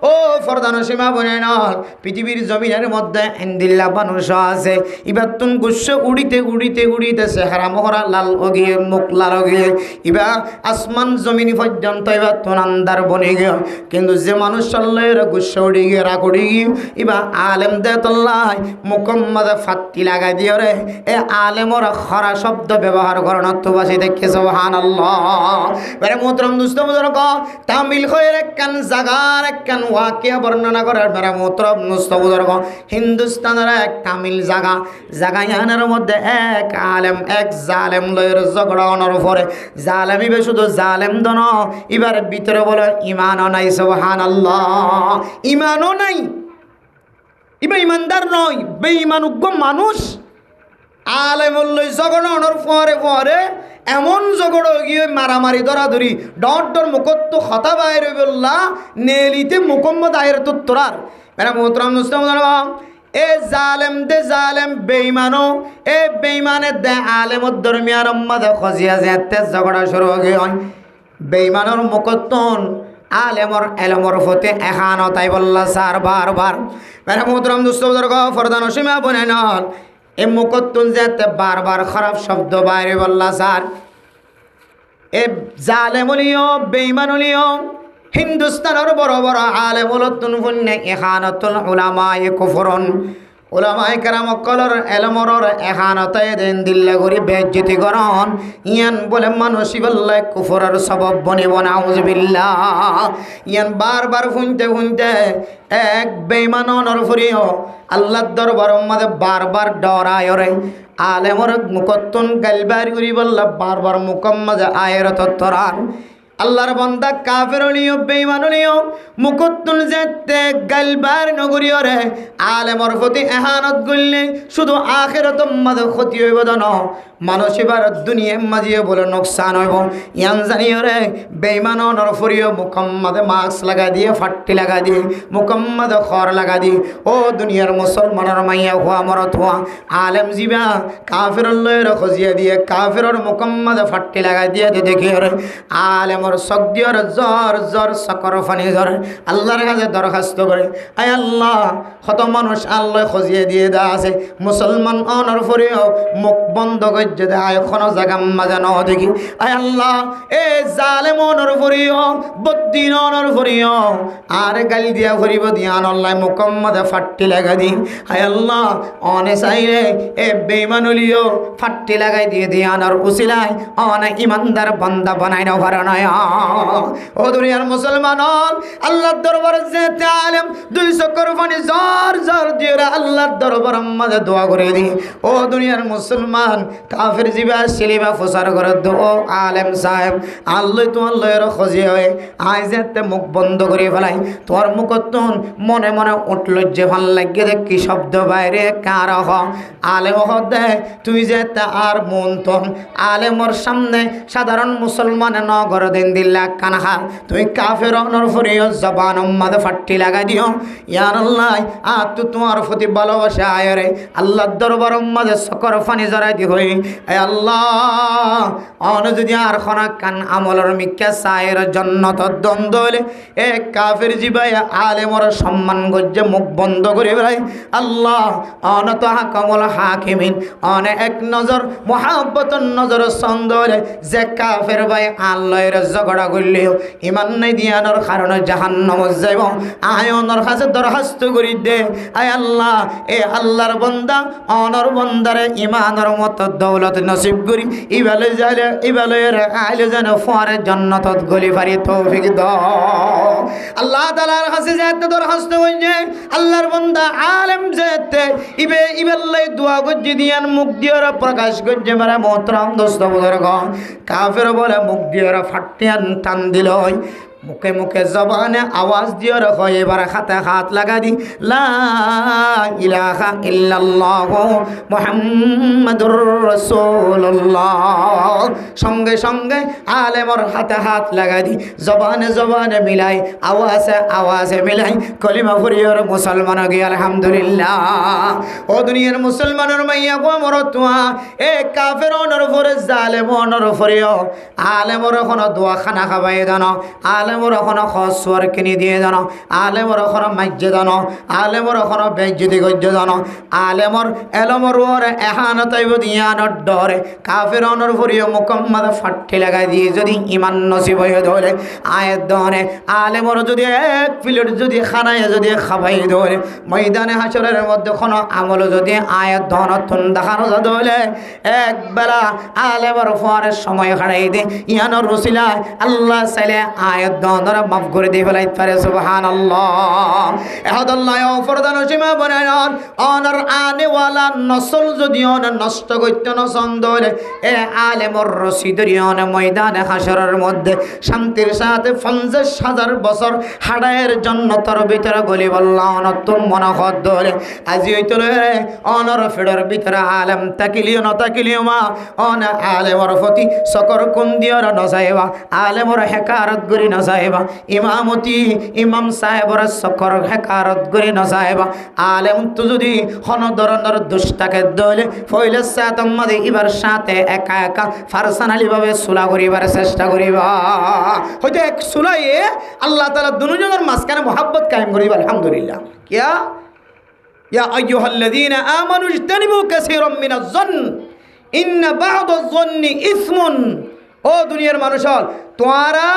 ও ফরদান সীমা বনে নল পৃথিবীর জমিনের মধ্যে ইন্দিল্লা মানুষ আছে ইবার তুন গুস্স উড়িতে উড়িতে উড়িতেছে হারা মহরা লাল অগিয়ে মুখ লাল অগিয়ে ইবা আসমান জমিন পর্যন্ত এবার তুন আন্দার বনে গিয়ে কিন্তু যে মানুষ চল্লের গুস্স উড়ি গিয়ে রাগ উড়ি গিয়ে ইবা আলেম দে তল্লাহ মুকম্মদ ফাত্তি লাগাই দিয়ে রে এ আলেমর খরা শব্দ ব্যবহার করেন অর্থবাসী দেখে সুবহানাল্লাহ। বেরে মোহতরম দোস্ত বুজুর্গ তামিল হয়ে একখান জাগার একখান ওয়াকিয়া বর্ণনা করার বেরে মোহতরম দোস্ত বুজুর্গ হিন্দুস্তানের এক তামিল জাগায়ানের মধ্যে এক আলেম এক জালেম লয়ের ঝগড়া অনর পরে জালেম ইবে শুধু জালেম দন এবার ভিতরে বলে ইমানও নাই সুবহানাল্লাহ, ইমানও নাই, ইবা ইমানদার নয় বেঈমানুজ্ঞ মানুষ। আলেমুল্লই ঝগড়া অনর পরে পরে এমন ঝগড়া গিয়ে মারামারি ধরাধরি ডর ডর মুখত্ব খতা বাইরে বললা নেলিতে মুকম্মদ আয়ের তোরার মেরা মোহতরম মুসলিম এ জালেম দে জালেম বেঈমানো এ বেঈমানে দে আলেমত দরমিয়ার মধ্যে খজিয়া যেতে ঝগড়া শুরু হয়ে হয় বেঈমানের মুকত্তন আলেমর এলমর ফতে এখানো তাই বললা স্যার বারবার মেরা মোহতরম দুস্তবুজুর্গ ফরদান সীমা বনে নল এ মুকত্তন যেতে বারবার খারাপ শব্দ বাইরে বললা স্যার এ জালেমুলিও বেঈমানুলিও হিন্দুস্তানের বড় বড় আলেমুলতুন ফুন্নে ইখানাতুল উলামায়ে কুফরন উলামায়ে কেরাম কলর এলমরর এখানতায় দেন দিল্লা গরি বেজ্জতি করন ইয়ান বলে মানুষই বললে কুফরের সবব বনিব নাউজুবিল্লাহ। ইয়ান বারবার শুনতে শুনতে এক বেঈমানর ফুরিও আল্লাহর দরবার মধ্যে বারবার ডরায় রে আলেমর মুকত্তন গালবার করি বললা বারবার মুকম্মদে আয়ের তত্তরান আল্লাহর বান্দা কাফেরলিও বেঈমানলিও মুকত্তুল যেতে গালবার নগরীয় রে আলেমর প্রতি ইহানত করলে শুধু আখিরাত মাঝে ক্ষতি হইব না মানুষের দুনিয়া মাঝিয়ে বলে নোকসান হইব ইয়ান জানিও রে বেঈমানর ফরিও মুকম্মদে মাস্ক লাগা দিয়ে ফাট্টি লাগা দিয়ে মুকম্মদে খর লাগা দিয়ে ও দুনিয়ার মুসলমানের মাইয়া হওয়া মরত হওয়া আলেম জিবা কাফের লয়ের খজিয়া দিয়ে কাফেরর মুকম্মদে ফাট্টি লাগা দিয়ে দেখি রে আলেম সগদিয়র জ্বর জ্বর সকর ফানি জ্বর আল্লাহর কাছে দরখাস্ত করে আয় আল্লাহ কত মানুষ আল্লাহ খজিয়ে দিয়ে দেওয়া আছে মুসলমান অনর ফরিও মুখ বন্ধ করছে দে আয় কোনো জায়গা মাঝে ন দেখি আয় আল্লাহ এ জালেম অনর ফরিও বদ্দিন অনর ফরিও আর গালি দিয়া ফরিব দিয়া আল্লাহ মুকম্মদে ফাট্টি লাগা দি আয় আল্লাহ অনে চাইলে এ বেঈমানুলিও ফাট্টি লাগাই দিয়ে দিয়া আনার উসিলায় অনে ইমানদার বান্দা বানাই না পারে না। ও দুনিয়ার মুসলমান আল্লাহর দরবারে যেতে আলেম 200 কোরবানি জোর জোর দিয়ে আল্লাহর দরবার মধ্যে দোয়া করে দি ও দুনিয়ার মুসলমান কাফের জিবা সিলিবা ফসার করে দো আলেম সাহেব আল্লাহ তোমার লয়ের খজি হয়ে আই যেতে মুখ বন্ধ করে ফেলাই তোর মুখতন মনে মনে উঠল যে ভাল লাগে দেখ কি শব্দ বাইরে কার হ আলেম হ দে তুই যেতে আর মন তন আলেমর সামনে সাধারণ মুসলমান নগর দিন দিল্লা কানহা তুই কাফের অনর ফরিও জবান উম্মাদ ফাট্টি লাগা দিও ইয়া আল্লাহ আ তু তোমার প্রতি ভালোবাসা আয়রে আল্লাহর দরবার উম্মাদ সকর ফানি জরাই দি হই এ আল্লাহ অন যদি আর খনা কান আমলর মিক্কা সায়ের জান্নাত দ্বন্দ্বলে এ কাফের জিবাই আলেমর সম্মান গজ্জে মুখ বন্ধ করে ভাই আল্লাহ অন তো হাকামুল হাকিমিন অন এক নজর মুহাব্বতুন নজর সন্দরে যে কাফের ভাই আল্লাহর ঝগড়া করলেও ইমান নাই দিয়ানোর কারণে জাহান্নামে যাইব আয়নের কাছে দরখাস্ত করি দে আয় আল্লাহ এ আল্লাহর বান্দা অনর বান্দারে ইমানের মতো দৌলত নসিব করি ইবালে যাইলে ইবালে আইলে যেন ফরে জান্নাতত গলি ফারি তৌফিক দাও আল্লাহ তাআলার কাছে যাতে দরখাস্ত কইছে আল্লাহর বান্দা আলেম যেতে ইবেল্লাই দোয়া করছে দিয়ান মুখ দিয়ে প্রকাশ করছে মারা মোহতরম দোস্ত বুজুর্গ কাফের বলে মুখ দিয়ে ফাটিয়ান টান দিল মুখে মুখে জবানে আওয়াজ দিয়ে রাখো এবার হাতে হাত লাগা দি লা ইলাহা ইল্লাল্লাহ মুহাম্মাদুর রাসূলুল্লাহ সঙ্গে সঙ্গে আলেমর হাতে হাত লাগা দি জবানে জবানে মিলাই আওয়াজে আওয়াজে মিলাই কলিমা পড়িয়র মুসলমান গি আলহামদুলিল্লাহ ও দুনিয়ার মুসলমানের মাইয়া গো মরতুয়া এ কাফের অনর ফরে জালেম অনর ফরিও আলেমর কোন দোয়া খানা খাবাই দানো আলেমর ওখানে খসওয়ার কিনে দিয়ে জানো আলেমর ওখানে মাইজে জানো আলেমর ওখানে বেজ্জতি গজ্জে জানো আলেমর এলমর ওরে এহানতাইব দিয়ানোর ডরে কাফের অনর ফরিও মুকম্মদ ফাট্টি লাগাই দিয়ে যদি ইমান নসিব হয়ে ধরে আয়ের দনে আলেমর যদি এক প্লেট যদি খানায় যদি খাবাই ধরে ময়দানে হাসরের মধ্যে কোনো আমল যদি আয়ের ধনতন দেখানো ধরে এক বেলা আলেমর ফোয়ারের সময় হারাই দে ইয়ানোর রসিলায় আল্লাহ সাইলে আয়ের ধনরা মাফ করে দিয়ে ফেলাই পারে সুবহানাল্লাহ এহদাল্লাহ ফরদান সীমা বনায়ন অনর আনেওয়ালা নসল যদি অন নষ্ট করতে নসন্দ এ আলেমর রশিদরি অন ময়দানে হাসরের মধ্যে শান্তির সাথে 50,000 বছর হাড়ায়ের জন্নতর ভিতরে গলি বললাম নতুন মনোহর ধরে আজি হইতো অনর ফেডর ভিতরে আলেম তাকিলিও ন তাকিলিও মা অন আলেমর প্রতি সকর কোন দিয়র নসাইবা আলেমর হেকারত গরি নসাইবা ইমামতি ইমাম সাহেবর সকর হেকারত গরি নসাইবা আলেম তো যদি হন ধরনের দুষ্টাকে দলে ফইলে সাতম মাদে ইবার সাথে একা একা ফারসানালি ভাবে সুলা করিবার চেষ্টা করিবা হয়তো এক সুলাইয়ে আল্লাহ তাআলা দুজনের মাঝখানে মোহাব্বত কায়েম করিবা আলহামদুলিল্লাহ কিয়া ইয়া আইয়ুহাল্লাযীনা আমানু ইজতানিবু কাসীরাম মিনাজ যন্ন ইন্না বা'দাজ যন্নি ইসমুন ও দুনিয়ার মানুষ তোরা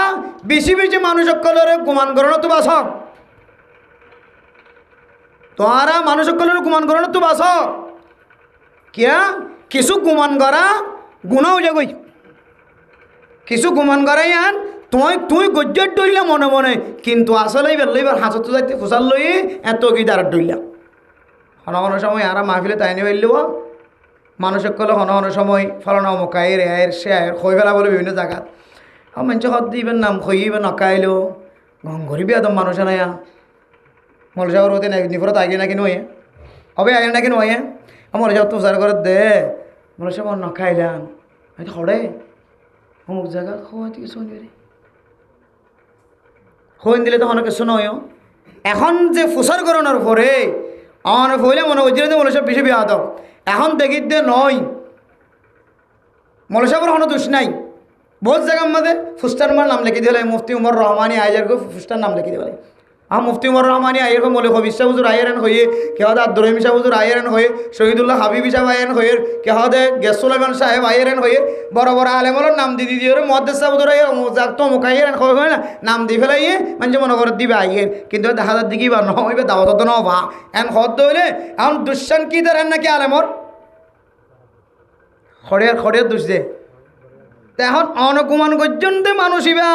বেশি বেশি মানুষ সকলের গুমান করো না তো বাস তোরা মানুষ সকলের গুমান করো না তো বাস কিয়া কিছু গুমান করা গুণাও যাগই কিছু গুমান করাই আন তুই গজ্জর ডইলা মনে মনে কিন্তু আসলেই বেলইবার হাসত যাইতে ফুসাল লই এত কি দাঁড় ডইলা হন সময় আর মাহফিলে তাই নিয়ে বেরলিব মানুষ সকলে হন সময় ফলানো মকায়ের এর সে খই ফেলা বলে বিভিন্ন জায়গাত মানুষ হদ দিবেন নাম খইবেন নকাইলো গং ঘরিবি একদম মানুষ নাই মলসাগর হতে নিফরত আগে নাকি নয় হবে আগে নাকি নয় মলসাগর তুষার করে দে মলসা মন নখাইলাম হরে অমুক জায়গা খোয়া থেকে শোন খোন দিলে তো অনেকে শোনয় এখন যে ফুসার করানোর পরে অনেক হইলে মনে হচ্ছে মলসা বেশি বিয়া দাও এখন দেখি দে নয় মলসাগর হন দোষ নাই বহুত জায়গার মধ্যে ফুস্টার মার নাম লিখে দিলে মুফতি উমর রহমানি আইজারকে ফুস্টার নাম লিখে দিলে মুফতি উমর রহমানি আইয়ের মৌলিক হবিশা হুজুর আইয়ারেন হয়ে কেহাদে আব্দুর রহিম শাহ হুজুর আইয়ারেন হয়ে শহীদুল্লাহ হাবিবি সাহেব আইয়ারেন হয়ে কেহাদে গেসুলাইমান সাহেব আইয়ারেন হয়ে বড় বড় আলেমর নাম দি দিয়ে মহাদ্দেশ সাহেব হুজুর যাক তো মুখ আইয়ারেন হয় না নাম দি ফেলাইয়ে মানে মনে করে দিবে আইয়ের কিন্তু দেখা যার দিকে বা নহইবে দাওয়াত তো নবা এন হদ হইলে এখন দুঃসান কি দেন নাকি আলেমর খড়ের দুষ দে এখন অনকুমান পর্যন্ত মানুষ ইবা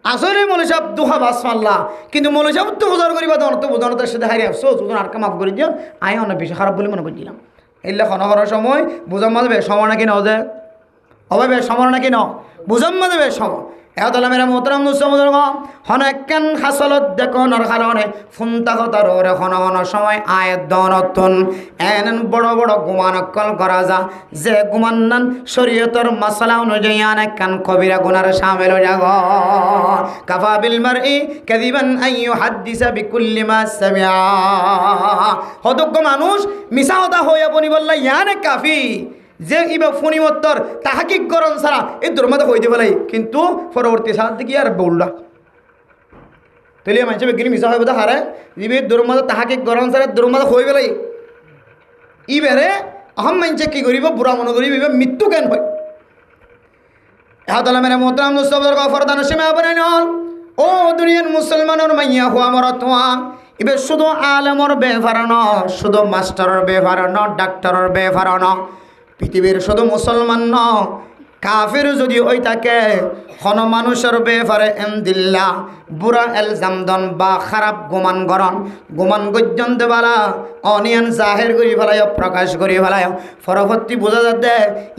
আসলে মনে সাহেব দুহা বাস মারলা কিন্তু মনে সাহেব তো বোঝার করিবা তো বোঝানোর সাথে হারিয়ে আসছো দুজন আটকা মাফ করে দিও আই অনেক বেশি খারাপ বলে মনে করছিলাম এলে খনখর সময় বুঝাম মাঝে সময় নাকি নাও যে হবে বেশ সময় নাকি নাও বুঝাম মাঝে বেশ সময় এতলা মেরা মোহতরম দুঃসমুদ্র হন একখান হাসলত দেখনের কারণে ফুন্তা হতার ওরে হন সময় আয়ের দনতন এন বড় বড় গুমানকল করা যা যে গুমান্নান শরীয়তর মশলা অনুযায়ী অনেকখান কবিরা গুনার সামিল যাগ কাফা বিল মারই কাযিবান আইয়ু হাদিসা বিকুল্লি মা সামিআ হতজ্ঞ মানুষ মিছা কথা হয়ে বনি বললা ইয়ানে কাফি যে ইবা ফণিমত্তর তাহাকিক করণ ছাড়া এই দুর্মাদা হইতে পেলাই কিন্তু পরবর্তী সাল থেকে আর বললা তাহলে মানুষের বিজ্ঞানী মিশা হয়ে বোধ হারে ইবে দুর্মাদা তাহাকিক করণ ছাড়া দুর্মাদা হয়ে পেলাই ইবারে আহম মানুষে কি করিব বুড়া মনে করিব এবার মৃত্যু কেন হয় এহাতলা মেরে মোহতারাম নুসবদর গফরদান সীমা বনাই নল ও দুনিয়ার মুসলমানের মাইয়া হুয়া মরতুয়া এবার শুধু আলেমর বেফার ন, শুধু মাস্টারের বেফার ন, ডাক্তারের বেফার ন, পৃথিবীর শুধু মুসলমান ন, কাফির যদি ওই থাকে হন মানুষের বেফারে এমদিল্লা বুড়া এলজামদন বা খারাপ গোমান গরণ গোমান গজ্জন দেবালা অনিয়ান জাহের করি ফেলায় প্রকাশ করি ফেলায় পরবর্তী বোঝা যাতে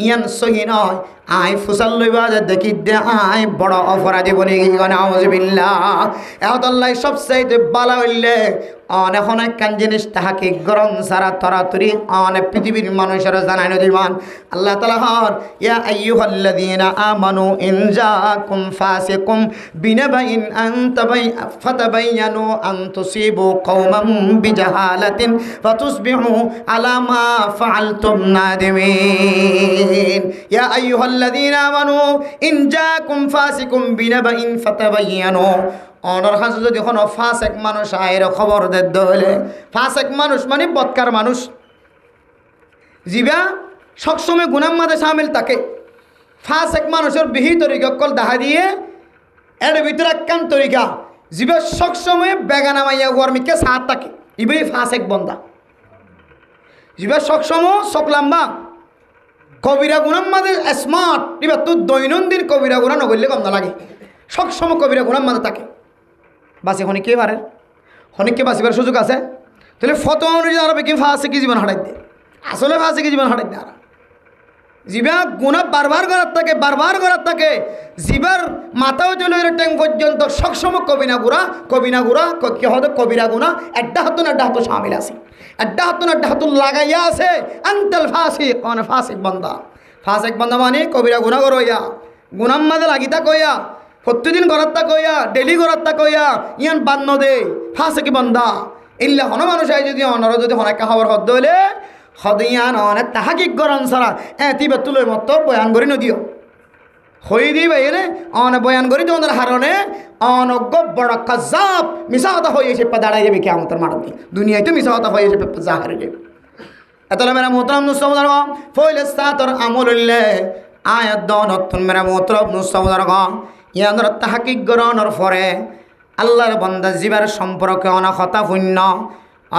ইয়ান সহি নয় আই ফুসাল লইবা যে দেখি দে আই বড় অপরাধী বনি আউযুবিল্লাহ। এহতাল্লাই সবচাইতে বালা হইলে অনেক অনেক জিনিস তাহাকে গরম সারা তরাতরি অনেক পৃথিবীর মানুষের জানাই দিবান আল্লাহ তাআলা হর ইয়া আইয়ুহাল্লাযীনা আমানু ইন জাআকুম ফাসিকুম বিনাবাইন ফাতাবায়ানু আন তুসিবু কওমান বিজাহালাতিন ফাতুসবিহু আলা মা ফাআলতুম নাদিমিন। ইয়া আইয়ুহাল্লাযীনা আমানু ইন জাআকুম ফাসিকুম বিনাবাইন ফাতাবায়ানু অনর হাজু যদি কোনো ফাসেক মানুষ আয়ের খবর দেদ হলে ফাসেক মানুষ মানে বৎকার মানুষ জিবা সবসময় গুনার মাঝে সামিল থাকে ফাসেক মানুষের বিহি তরিকা কল দেখা দিয়ে এর ভিতরে একখান তরিকা জিবা সবসময় বেগানা মাইয়া গরমিকে সাথ থাকে ইবে ফাসেক বন্দা জিবা সবসময় সকলাম্বা কবিরা গুনার মাঝে স্মার্ট এবার তোর দৈনন্দিন কবিরা গুণা নগরলে কম না লাগে সবসময় কবিরা গুনার মাঝে থাকে বাসি হনিকে পারে হনিককে বাঁচিবার সুযোগ আছে তাহলে ফত অনুযায়ী আরো কি ফাঁসে কি জীবন হারাই দিয়ে আসলে ফাঁসে কি জীবন হারাই দিয়ে আর জিবা গুণা বারবার করার থাকে জিবার মাথাও চলে ট্যাং পর্যন্ত সবসময় কবিনা গুড়া কি হতো কবিরা গুণা একটা হাত সামিল আছে একটা হাত লাগাইয়া আছে আন্তাল ফাঁসিক বন্দা মানে কবিরা গুণা করইয়া গুণাম মাঝে লাগিতা কইয়া প্রতিদিন গড়াত্তা কইয়া ডেলি গড়াত্তা কইয়া ইয়ান বান্ন দে ফাঁসে কি বন্দা ইল্লা হন মানুষ আই যদি অনর যদি হনাকা খবর হদ হইলে হদিয়ান অনেক তাহাকিক গরম সারা তিবে তুলে মতো বয়ান করি নদিও হই দি ভাই রে অনে বয়ান করি তোমাদের হারণে অনজ্ঞ বড় কাজাব মিশা হতা হয়েছে পা দাঁড়াই যাবে কিয়ামতের মাঠ দিয়ে দুনিয়ায় তো মিশা হতা হয়েছে জাহারে যাবে এতলা মেরা মোহতারাম নুসবদার ফইলে সাতর আমলুল্লে আয়াত দনতুন মেরা মোহতারাম নুসবদার ইয়ানোর তাহাকিক গরণর পরে আল্লাহর বান্দা জীবার সম্পর্কে অনেক হতা শূন্য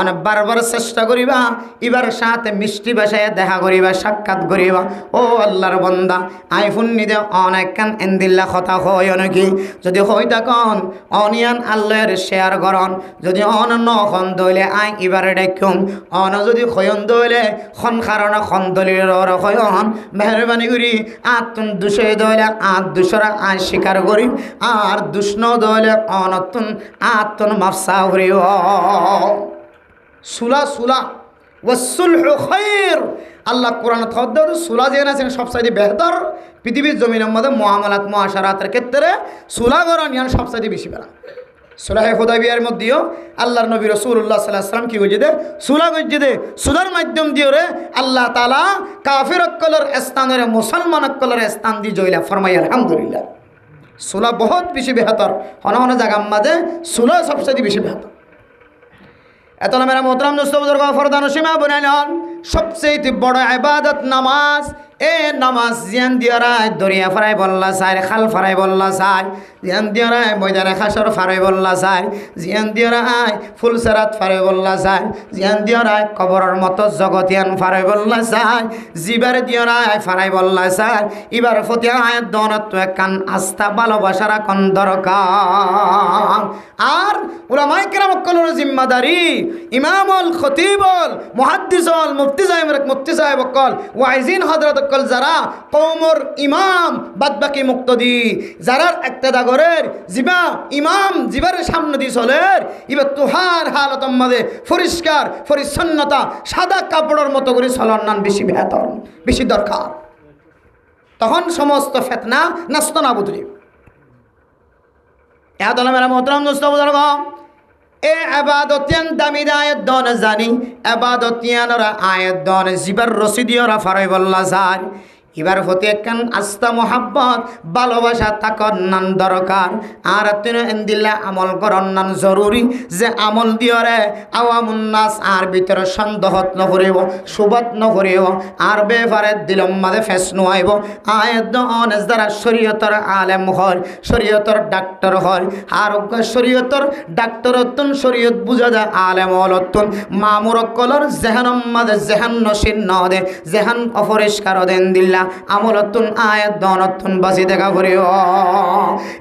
অনেক বারবার চেষ্টা করিবা এবার সাথে মিষ্টি ভাষায় দেখা করিবা সাক্ষাৎ করিবা ও আল্লাহর বান্দা আই ফুন্নি দে অনেক কান এন্দিল্লা কথা হয় নাকি যদি হয় তখন অনিয়ান আল্লাহর শেয়ার করন যদি অন খন দইলে আই এবারে দেখুম অন যদি খয়ন দইলে খন কারণে খন দলিল খয়ন মেহরবানি করি আতুন দুষে দইলে আত দুসরা আই স্বীকার করি আর দুষ্ণ দইলে অনতুন আতুন মাফসা করিব সুলা ওয়াসুলহু খায়র আল্লাহ কোরআন থদ্দর সুলা যে আছেন সবচাইতে বেহতর পৃথিবীর জমিনের মধ্যে মুআমালাত মুআশারাতের ক্ষেত্রে সুলা গরণ ইয়ান সবচাইতে বেশি বেলা সুলাহে হুদাইবিয়ার মধ্যেও আল্লাহর নবী রাসূলুল্লাহ সাল্লাল্লাহু আলাইহি ওয়াসাল্লাম কি কইছে দে সুলা কইছে দে সুলার মাধ্যম দিয়ে রে আল্লাহ তাআলা কাফির অকলের স্থানের মুসলমান অকলের স্থান দি জয়লা ফরমাই আলহামদুলিল্লাহ সুলা বহুত বেশি বেহতর হন জায়গা মাঝে সুলা সবচাইতে বেশি বেহতর এতলা মেরা মোহতারাম দোস্তবুজুর্গ ফরদান সীমা বনাইলেন সবচেয়ে বড় ইবাদত নামাজ এ নামাজ জিয়ান দিয়ারায় দরিয়া ফারাই বললা চাই খাল ফারাই বললা চাই জিয়ান দিয়ারায় ময়দানে খাসর ফারাই বললা চাই জিয়ান দিয়ারায় ফুলসেরাত ফারাই বললা চাই জিয়ান দিয়ারায় কবরের মতো জগতিয়ান ফারাই বললা চাই জিবার দিয়ারায় ফারাই বললা চাই এবার ফতিয়া আয়াত দনত কান আস্থা ভালোবাসার কোন দরকার আর উলামায়ে কেরাম কলর জিম্মাদারি ইমামুল খতিবুল মুহাদ্দিসুল মুফতি সাহেব কল ওয়াইজিন হযরত কল যারা কওমর ইমাম বাদবাকি মুক্তদি যারা একটা ঘরের জিবা ইমাম জিবার সামনে দিয়ে চলের এবার তুহার হালতম মাঝে পরিষ্কার পরিচ্ছন্নতা সাদা কাপড়ের মতো করে চলার নান বেশি বেহতর বেশি দরকার তখন সমস্ত ফিতনা নষ্ট না বুঝলি এতলা মেরা মোহতারাম দোস্তবুজুর্গ এ আবাদতিয়ান দামিদা আয়াত দন জানি আবাদতিয়ানরা আয়াত দন জিবার রসিদিয়রা ফারাই বল্লা যায় এবার হতে একখান আস্থা মোহাব্বত ভালোবাসা থাকার নান দরকার আর তুই এন্দিল্লা আমল করন নান জরুরি যে আমল দিয়রে আওয়ামুন নাস আর ভিতরে সন্দেহত নকরিব সুবত নকরিব আর বেফারে দিলম মাঝে ফেস নোয়াইব আয়াত অনেস দ্বারা শরীয়তর আলেম হয় শরীয়তর ডাক্তার হয় আর শরীয়তর ডাক্তার অত্যন শরীয়ত বুঝা যায় আলেম অলতুন মামুর কলর জেহানম মাঝে জেহান নসিন নদে জেহান অপরিষ্কার দেন দিল্লা আমলতুন আয়াত দনতুন বাসি দেখা করিও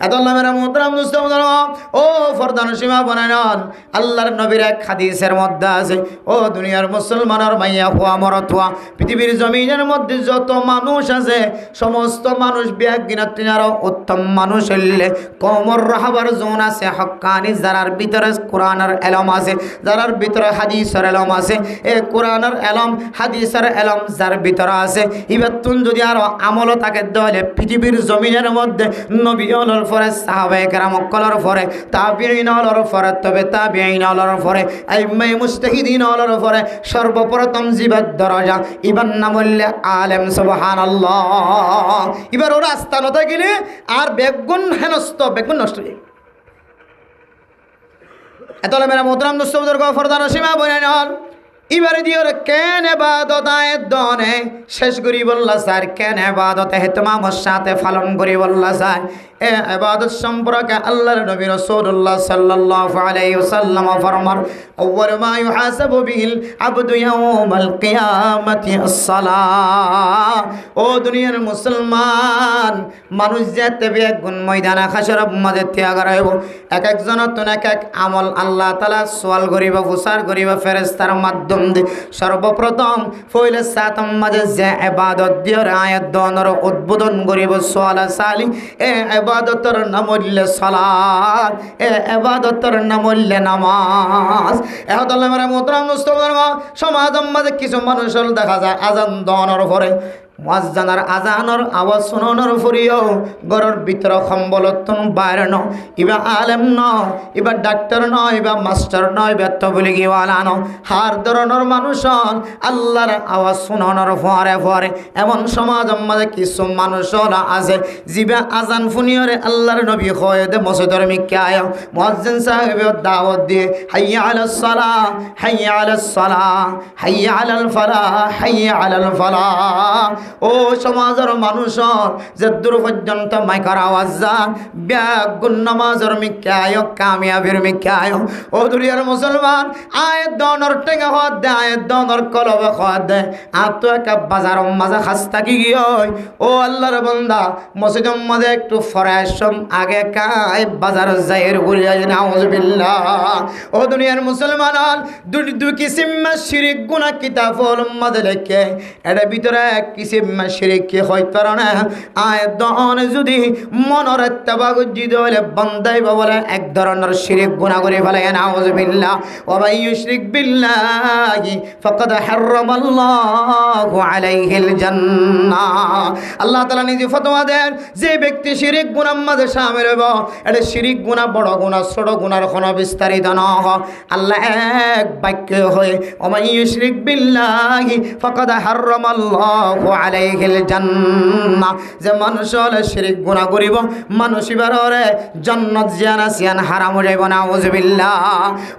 এত মেরা মুহতারাম মুস্তাফা ও ফরদান সীমা বানান আল্লাহর নবীর এক হাদিসের মধ্যে আছে ও দুনিয়ার মুসলমানের মাইয়া হওয়া মরত হওয়া পৃথিবীর জমিনের মধ্যে যত মানুষ আছে সমস্ত মানুষ বিয়াজ্ঞানীর উত্তম মানুষ হইলে কমর রাহাবার জোন আছে হক্কানি যারার ভিতরে কোরআনের এলম আছে যারার ভিতরে হাদিসের এলম আছে এ কোরআনের এলম হাদিসের এলম যার ভিতরে আছে ইবাতুন যদি আর আমল তাকে দলে পৃথিবীর জমিনের মধ্যে নবী হলর পরে সাহাবায়ে কেরাম কলর পরে তাবিঈন হলর পরে তবে তাবিঈন হলর পরে আইম্মায়ে মুজতাহিদিন হলর পরে সর্বপ্রথম জিবাদ দরজা ইবার নাম হইলে আলেম সুবহানাল্লাহ এবার ওরা আস্থানতা গেলে আর বেগুন হেনস্ত বেগুন নষ্ট হয়ে এতলে মেরা মোহতারাম দোস্ত বুজুর্গ ফরদান সীমা বলেন এবারে দিয়ে কেন এবাদত আয়ের দনে শেষ করি বললা স্যার কেন এবাদত হেতমামর সাথে পালন করি বললা স্যার এ এবাদত সম্পর্কে আল্লাহর নবী রাসূলুল্লাহ সাল্লাল্লাহু আলাইহি ওয়াসাল্লাম ফরমান আউয়াল মা ইউহাসাবু বিল আবদু ইয়াউমাল কিয়ামাতি আস-সালাহ ও দুনিয়ার মুসলমান মানুষ যেতে বেগুন ময়দানে হাসরের মাঝে ত্যাগ রাইব এক একজনের তো এক এক আমল আল্লাহ তাআলা সওয়াল করিব ফুসার করিব ফেরেশতার মাধ্যমে সর্বপ্রথম ফইলে সাতম মাঝে যে ইবাদত দিয়র আয়াত দনর উদ্বোধন করিব সওয়াল সালি এ ইবাদতের নাম হইল সালাত এ ইবাদতের নাম হইল নামাজ এহদাল্লাহ মারা মুহতারাম মুস্তাফা সমাজের মাঝে কিছু মানুষ দেখা যায় আজান দনর পরে মুয়াজ্জিনের আজানের আওয়াজ শোনানোর পরেও ঘরের ভিতরে সম্বলতন বাইরে ন ইবা আলেম ন ইবা ডাক্তার ন ইবা মাস্টার ন ইবা তবলিগিওয়ালা ন হার ধরনের মানুষ আল্লাহর আওয়াজ শোনানোর পরে পরে এমন সমাজের মাঝে কিছু মানুষ আছে জিবা আজান ফুনিয়রে আল্লাহর নবী হয় দে মসজিদের মিকে আয় মুয়াজ্জিন সাহেব দাওয়াত দিয়ে হাইয়া আলাস সালাহ হাইয়া আলাস সালাহ হাইয়া আলাল ফালাহ হাইয়া আলাল ফালাহ ও সমাজের মানুষ যে দূর পর্যন্ত মাইকার আওয়াজ যান ব্যাগুন নামাজের মিকে আয় কামিয়াবির মিকে আয় ও দুনিয়ার মুসলমান আয়ের দনর টেঙ্গা হওয়া দে আয়ের দনর কলবে হওয়া দে আর তো একটা বাজার মাঝে খাস্তা কি গিয়ে ও আল্লাহর বান্দা মসজিদের মাঝে একটু ফরাসম আগে কায় বাজার যাইয়ের বলে নাউজুবিল্লাহ ও দুনিয়ার মুসলমান দুই কিসিম শিরিক গুনাহ কিতাবল মাঝে লেখে এর ভিতরে কিসিম শিরিক কি হইতো না আয়াত দন যদি মনের তাবাগুজি দলে বান্দাই বলে এক ধরনের শিরিক গুনাহ করে ফেলে নাউজুবিল্লাহ ওয়া মান ইউশরিক বিল্লাহি ফাকাদ হারামাল্লাহু আলাইহিল জান্নাহ আল্লাহ তাআলা নিজে ফতোয়া দেন যে ব্যক্তি শিরিক গুনাহ মাঝে শামিল হইব এটা শিরিক গুনাহ বড় গুনাহ ছোট গুনাহর কোনো বিস্তারিত না আল্লাহ এক বাক্য হয়ে ওয়া মান ইউশরিক বিল্লাহি ফাকাদ হারামাল্লাহু আলাইহিল জান্নাহ যে মানুষ হলে শিরিক গুনাহ করিব মানুষ ইবারে জান্নাত জিয়ানা সিয়ান হারাম হয়ে যাইব নাউজুবিল্লাহ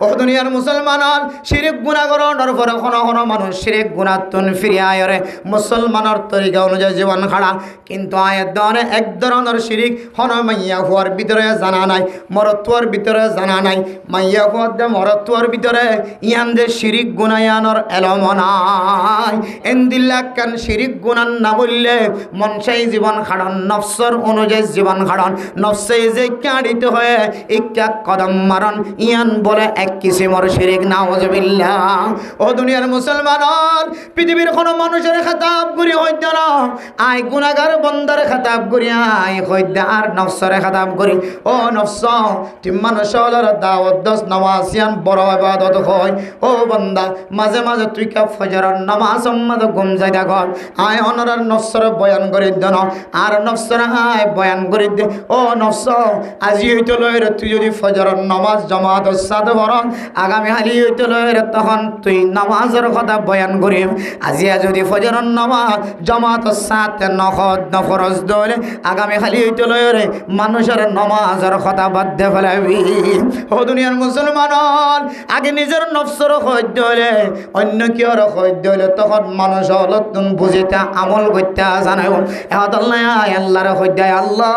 ও দুনিয়ার মুসলমান শিরিক গুনাহ করার পরে কোন মানুষ শিরিক গুনাহ তুন ফিরে আয়রে মুসলমানের তরিকা অনুযায়ী জীবন খাড়া কিন্তু আয়াত দনে এক ধরনের শিরিক হন মাইয়া হওয়ার ভিতরে জানা নাই মরত্বর ভিতরে জানা নাই মাইয়া হওয়ার দে মরত্বর ভিতরে ইয়ান দে শিরিক গুনায়ানোর এলম নাই এন্দিল্লা কান শিরিক গুনান না বললে মনসাই জীবন খাড়ান নফসর অনুযায়ী জীবন খাড়ান নফসে যে কাঁড়িত হয়ে একটা কদম মারণ ইয়ান বলে এক কিসিমর শিরিক নাউজুবিল্লাহ ও দুনিয়ার মুসলমান পৃথিবীর কোনো মানুষের খেতাব করি হইতে না আই গুনাহগার বন্দার খেতাব করি আই হইতে আর নফসের খেতাব করি ও নফস তুমি মানুষের দাওয়াত দস নামাজ ইয়ান বড় ইবাদত হয় ও বান্দা মাঝে মাঝে তুই কা ফজরের নামাজ সম্মত ঘুম যাই থাক আয় অনরার নফসর বয়ান করে দেন আর নফসর হায় বয়ান করে দে ও নফস আজি হইতে লয়ের তুই যদি ফজরের নামাজ জামাত সাথে পড়ন আগামী হালি হইতে লয়ের তখন তুই নামাজের কথা বয়ান করিম আজি যদি ফজরের নামাজ জামাত সাথে নফরজ দলে আগামী হালি হইতে লয়ের মানুষের নামাজের কথা বাদ দে ফেলাবি ও দুনিয়ার মুসলমান আগে নিজের নফসর সহ্য হলে অন্য কেউ সহ্য হলে তখন মানুষ নতুন বুঝিতে আমল করতে জানাই আল্লাহর সহ্য আল্লাহ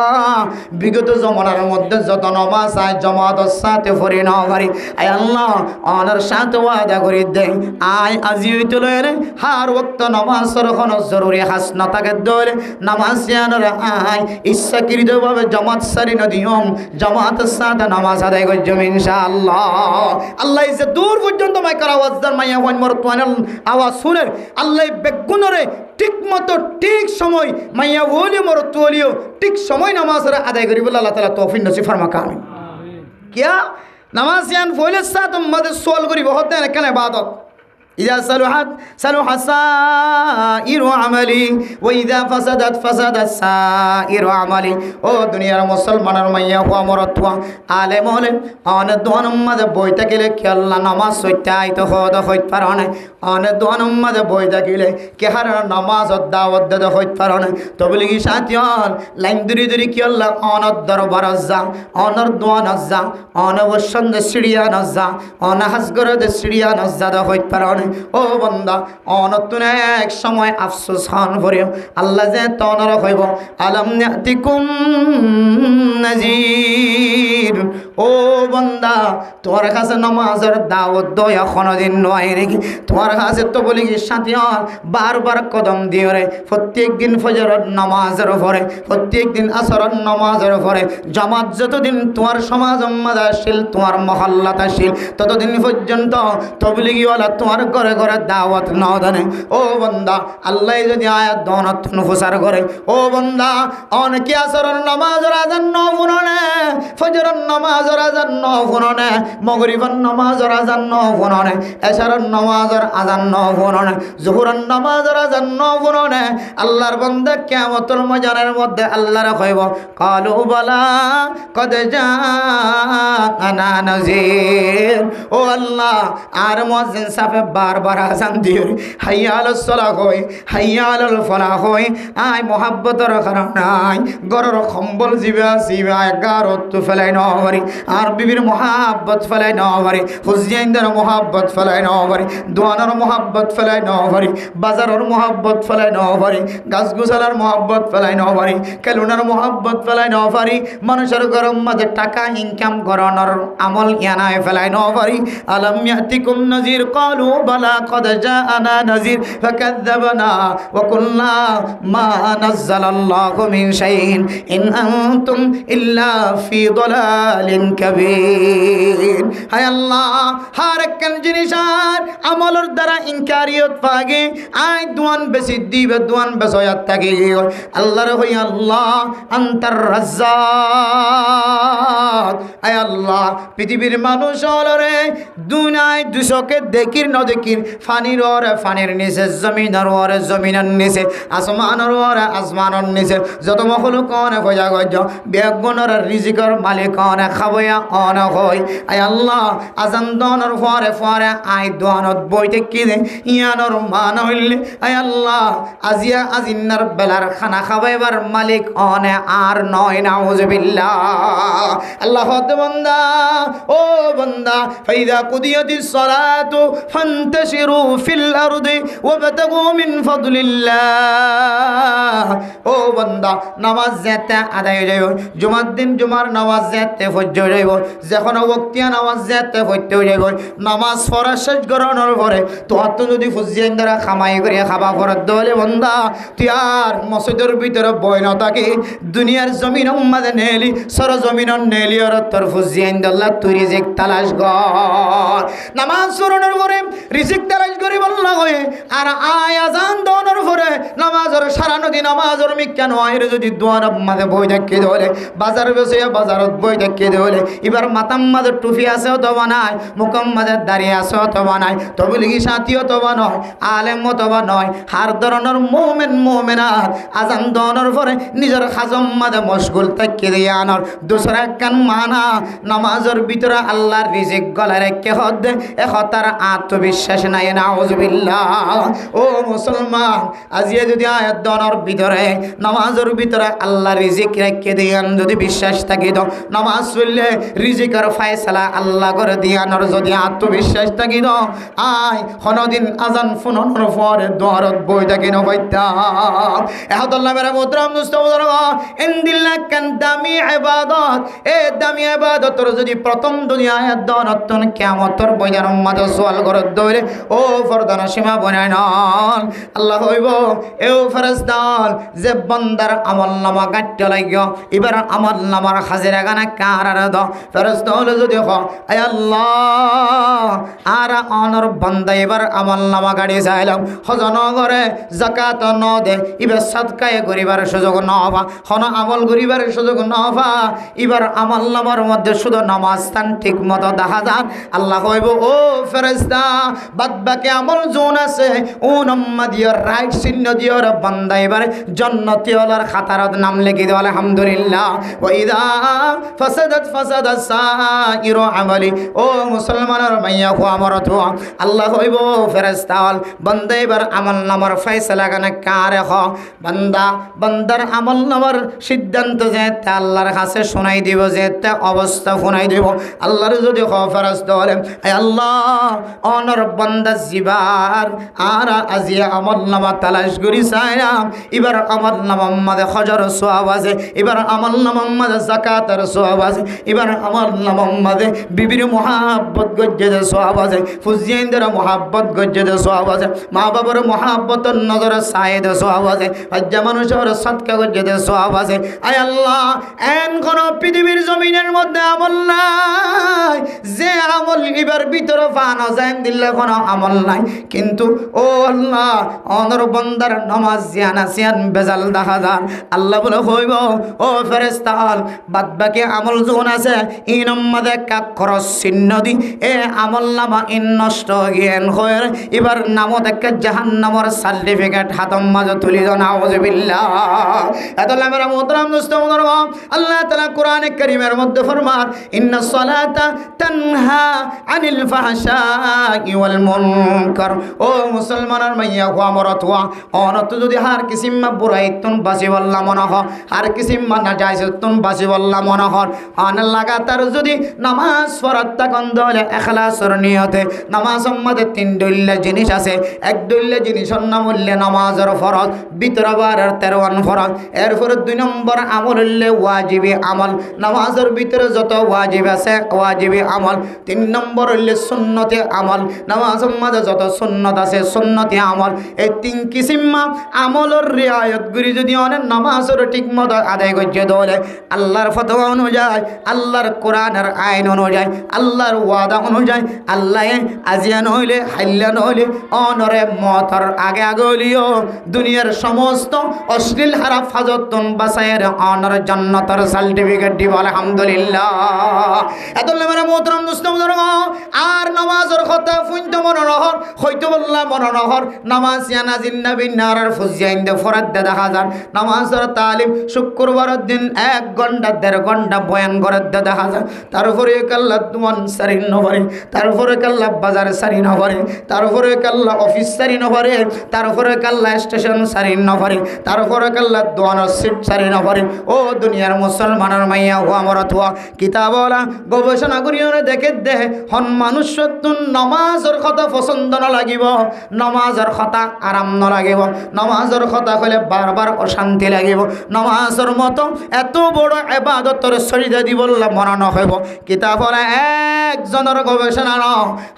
বিগত জমানার মধ্যে যত নমাজ আয় জমাতের সাথে ফরি না পারি আয় আল্লাহ অনার সাথে ওয়াদা করি দে আয় আজি হইতে লয়ে হার ওয়াক্ত নমাজের কোনো জরুরি হাস না থাকে দলে নামাজ জানার আয় ইচ্ছাকৃতভাবে জামাত সারি না দিয়ম জামাতের সাথে নামাজ আদায় করজম ইনশাআল্লাহ আল্লাহ যে দূর পর্যন্ত মাইকার আওয়াজ দার মাইয়া ওয়ান মরতওয়ান আওয়াজ শুনে আল্লাহ বেগুনরে ঠিক মতো ঠিক সময় মাইয়া ওলি মরতওয়ালিও ঠিক সময় নামাজের আদায় করি বলে আল্লাহ তাআলা তৌফিক নসিব ফরমাক আমিন কিয়া নামাজ ইয়ান ফয়লের সাথে মধ্যে সোয়াল করি বহুত দেন কেন ইবাদত إذا صلح سائر عملي وإذا فسد سائر عملي ও দুনিয়ার মুসলমানের মাইয়া হওয়া মরতওয়া আলেম হলেন অনেক দোয়ানের মাঝে বইতে গেলে কি আল্লাহ নামাজ সইতে আইতো হদ হইতে পারো না অনেক দোয়ানের মাঝে বইতে গেলে কে হার নামাজ দাওয়াত দে হইতে পারো না তবলি কি সাথী হল লাইন দূরি কি আল্লাহ অনর দরবার যা অনর দোয়ান যা অনবসন্দ সিঁড়িয়ান যা অনাহাসগরদ সিঁড়িয়ান যা হইতে পারো না ও বন্দা অনতুন এক সময় আফসোস হন ভরিও আল্লাহ যে তনর হইব আলাম নাতিকুম নাজির ও বন্দা তোমার কাছে নামাজের দাওয়াত দয়া কোনদিন নয় রেখে তোমার কাছে তো বলি কি সাথী বারবার কদম দিও রে প্রত্যেক দিন ফজরের নামাজের পরে প্রত্যেক দিন আসরের নামাজের পরে জামাত যতদিন তোমার সমাজ মাদাশিল তোমার মহল্লাতে আসিল ততদিন পর্যন্ত তবলিগিওয়ালা তোমার ঘরে ঘরে দাওয়াত না দেনে ও বন্দা আল্লাহ যদি আয়াত দনত নুফসার করে ও বন্দা অনেকে আসরের নামাজের আযান ন শুননে ফজরের নামাজের আযান ন শুননে মাগরিবের নামাজের আযান ন শুননে এশারের নামাজের আযান ন শুননে জোহরের নামাজের আযান ন শুননে আল্লাহর বান্দা কিয়ামতের ময়দানের মধ্যে আল্লাহর কইব কালু বালা কদ জাআনা নাযীর ও আল্লাহ আর মুয়াজ্জিন সাহেব বারবার আযান দিও হাইয়া আলাস সালাহ কই হাইয়া আলাল ফালাহ কই আই মোহাব্বতের কারণে আই গরর কম্বল জিবা গারত ফেলাই ন পারি আর বিবির মোহাব্বত ফেলাই ন পারি হুজইনদের মোহাব্বত ফেলাই ন পারি দোয়ানের মোহাব্বত ফেলাই ন পারি বাজারের মোহাব্বত ফেলাই ন পারি গাছগুছালার মোহাব্বত ফেলাই ন পারি কেলুনার মোহাব্বত ফেলাই ন পারি মানুষের গরম মাঝে টাকা ইনকাম করানোর আমল ইয়ানায় ফেলাই ন পারি আলাম ইয়াতিকুম নাযীর ক্বালু বালা কদ জাআনা নাযীর ফাকাযযাবনা ওয়া কুল্লা মা নাযালাল্লাহু মিন শাইইন ইন আনতুম ইল্লা ফি দালালিন কাবীর হায় আল্লাহ হর একখান জিনিস আর আমলের দ্বারা ইনকারিয়ত পাগে আই দুয়ান বেশি দিবে দুয়ান বেসয়াত থাকি আল্লাহর হই আল্লাহ আনতার রাজ্জাক আয় আল্লাহ পৃথিবীর মানুষ হলরে দুনিয়ায় দুশকে দেখির ন দেখির ফানির ওরে ফানির নিচে জমিনের ওরে জমিনের নিচে আসমানের ওরে আসমানের নিচে যত মখলুক অনেক হইয়া গজ বেগুনের রিজিকর মালিক অনেক খাবয়া অনেক হয় আয় আল্লাহ আজান দনের পরে পরে আই দোয়ানত বইতে কিনে ইয়ানোর মান হইলে আয় আল্লাহ আজিয়া আজিন্নার বেলার খানা খাবাইবার মালিক অনে আর নয় নাউজুবিল্লাহ আল্লাহ বান্দা ও বান্দা ফাইদা কুদিয়াতিস সালাতু ফান্তাশিরু ফিল আরদি ওয়াবতাগু মিন ফাদলিল্লাহ ও বান্দা নামাজ যেতে আদায় যাইব জুমার দিন জুমার নামাজ যেতে ফজর যাইব যখন ওয়াক্তিয়া নামাজ যেতে ফজর যাইব নামাজ পড়া শেষ করানোর পরে তোর তো যদি ফুজিয়ান দ্বারা খামাই করে খাবা পড়ার দলে বন্দা তুই আর মসজিদের ভিতরে বই না থাকি দুনিয়ার জমিন মাঝে নেলি সর জমিন নেলি আর তোর ফুজিয়ান দল্লা তুই রিজিক তালাশ কর নামাজ পড়ানোর পরে রিজিক তালাশ করি বললা হয়ে আর আয়াজান দনের পরে নামাজের সারা নদী নামাজের মিক্কা নয় যদি দুয়ার মাঝে বই দেখে দেওয়ালে বাজার বেসে বাজারত বই দেখে দেওয়ালে এবার মাতাম মাঝে টুফি আছে অথবা নাই মুখম মাঝে দাঁড়িয়ে আছে অথবা নাই তবলিগি সাথী অথবা নয় আলেম অথবা নয় হার ধরনের মোমেন মোমেনাত আজান দনের পরে নিজের খাজম মাঝে মশগুল তাকে দিয়ে আনর দোসরা কান মানা নামাজের ভিতরে আল্লাহর রিজিক গলায় রেখে হদ তার আত্মবিশ্বাস নাই নাউজুবিল্লাহ। ও মুসলমান আজিয়ে যদি আয়াত দনের ভিতরে নামাজের ভিতরে আল্লাহ রিজিক রেখে দিয়ান যদি বিশ্বাস থাকি তো নামাজ পড়লে রিজিকের ফায়সালা আল্লাহ করে দিয়ানোর যদি আত্মবিশ্বাস থাকি তো আয় কোনদিন আজান ফুননের পরে দোয়ারত বই থাকি না বৈতাম এহদুল্লাহ মেরা মুহতারাম মুস্তাফার ইনদিল্লাহ কান দামি ইবাদত এ দামি ইবাদতর যদি প্রথম দুনিয়ায় দনতন কিয়ামতর বইয়ার উম্মত সওয়াল করে দইলে ও ফরদানা সীমা বনায় নন আল্লাহ হইব এও ফেরেশতাল যে বান্দার আমলনামা কাটতে লাগিও এবার আমলনামার হাজিরা গানা কারার দ ফেরেশতা হলো যদি হ আয় আল্লাহ আর অনর বান্দা এবার আমলনামা গাড়ি চাইলাম হজন করে যাকাত ন দে এবার সাদকায়ে করিবার সুযোগ ন হবা হন আমল করিবার সুযোগ ন হবা এবার আমলনামার মধ্যে শুধু নামাজ স্থান ঠিক মতো দেখা যান আল্লাহ হইব ও ফেরেশতা বাদ বাকি আমল জোন আছে ও নম্মা দিও রাইট চিহ্ন দিও বান্দা এবার জান্নাতি ওয়ালার খাতারত নাম লিখে দিও আলহামদুলিল্লাহ ওয়া ইযা ফাসাদাত ফাসাদাস সাইরু আমালি ও মুসলমানের মাইয়া হো আমরত আল্লাহ হইব ফেরেশতা বান্দা এবার আমলনামার ফয়সালা গানা কারে হ বান্দা বান্দার আমলনামার সিদ্ধান্ত যে আল্লাহর কাছে শোনাই দিব যে অবস্থা শোনাই দিব আল্লাহর যদি হ ফেরেশতা বলে আয় আল্লাহ অনর বান্দা জিবার আর আজিয়া আমলনামা তালাশ করি চাইলাম এবার আমলনামা মাঝে হজর সওয়াব আছে এবার আমলনামা মাঝে যাকাতের সওয়াব আছে এবার আমলনামা মাঝে বিবির মুহাব্বত গজ্জে সওয়াব আছে ফুজিয়াইনদের মুহাব্বত গজ্জে সওয়াব আছে মা বাবার মুহাব্বতের নজরে সায়েদ সওয়াব আছে হজ্জা মানুষের সদকা গজ্জে সওয়াব আছে আয় আল্লাহ এন কোন পৃথিবীর জমিনের মধ্যে আমল নাই যে আমল এবার ভিতরে ফানা যায় দিল্লা কোন আমল নাই কিন্তু ও আল্লাহ অনর বান্দার নামাজ জিয়ানা সিয়ান বেজাল দেখা যান আল্লাহ বলে হইব ও ফেরেশতা বাদ বাকি আমল যখন আছে ইন মধ্যে কাক খরচ চিহ্ন দি এ আমল নামা ইন নষ্ট জ্ঞান হয়ে এবার নামত একটা জাহান্নামের সার্টিফিকেট হাতম মাঝে তুলি দাও নাউজুবিল্লাহ। এত লামেরা মুহতারাম মুস্তাফার আল্লাহ তাআলা কোরআনে কারীমের মধ্যে ফরমান ইন্নাস সালাতা তানহা আনিল ফাহশাই ওয়াল মুনকার ও মুসলমানের মাইয়া হো আমরত হওয়া অনত যদি হার কিসিমা বুরাইতুন বাসি বললা মনে হ আর কিসিমা নাজাইজতুন বাসি বললা মনে হ আন লাগাতার যদি নামাজ পড়াত তখন দলে ইখলাসের নিয়তে নামাজ মধ্যে তিন দলিল জিনিস আছে এক দলিল জিনিসের নাম হইলে নামাজের ফরজ ভিতরবারের 13 ফরজ এরপর 2 নম্বর আমল হইলে ওয়াজিবি আমল নামাজের ভিতরে যত ওয়াজিব আছে ওয়াজিবি আমল 3 নম্বর হইলে সুন্নতে আমল নামাজের মধ্যে যত সুন্নত আছে সুন্নতে আমল এই 3 কিসিমা আমলের রিয়ায়ত করি যদি অনেক নামাজের ঠিকমতো আদায় করতে দলে আল্লাহর ফতোয়া অনুযায়ী আল্লাহর কোরআনের আইন অনুযায়ী আল্লাহর ওয়াদা অনুযায়ী আল্লাহ আজিয়ান হইলে হাইলান হইলে অনরে মতর আগে আগে হইলিও দুনিয়ার সমস্ত অশ্লীল হারাপ ফাজতন বাসায়ের অনর জান্নাতের সার্টিফিকেট দিব আলহামদুলিল্লাহ। এত মেরা মোহতরম মুসলিমদের আর নামাজের কথা ফুইন্ত মনোরহর হয়তো বললাম মনোরহর নামাজ ইয়ানা জিন্নাবি নারার ফুজিয়াইন দে ফরাদ দে দেখা যান নামাজের তালিম শুক্রবারের দিন 1 ঘন্টা 1.5 ঘন্টা বয়ান করে দে দেখা যায় তারপরে কাল্লা দুয়ান সারি নভরে তারপরে কাল্লা বাজার সারি নভরে তারপরে কাল্লা অফিস সারি নভরে তারপরে কাল্লা স্টেশন সারি নভরে তারপরে কাল্লা দোয়ানোর সিট সারি নভরে ও দুনিয়ার মুসলমানের মাইয়া ও আমার অথবা কিতাবলা গবেষণা করিও দেখে দে হন মানুষ সত্যুন নামাজের কথা পছন্দ না লাগিব নামাজের কথা আরাম না লাগিব নামাজের কথা হলে বারবার অশান্তি লাগিব নামাজের মতো এত বড় ইবাদতের সরিদা দিবল্লা মনে না হইব কিতাবলা একজনের গবেষণা ন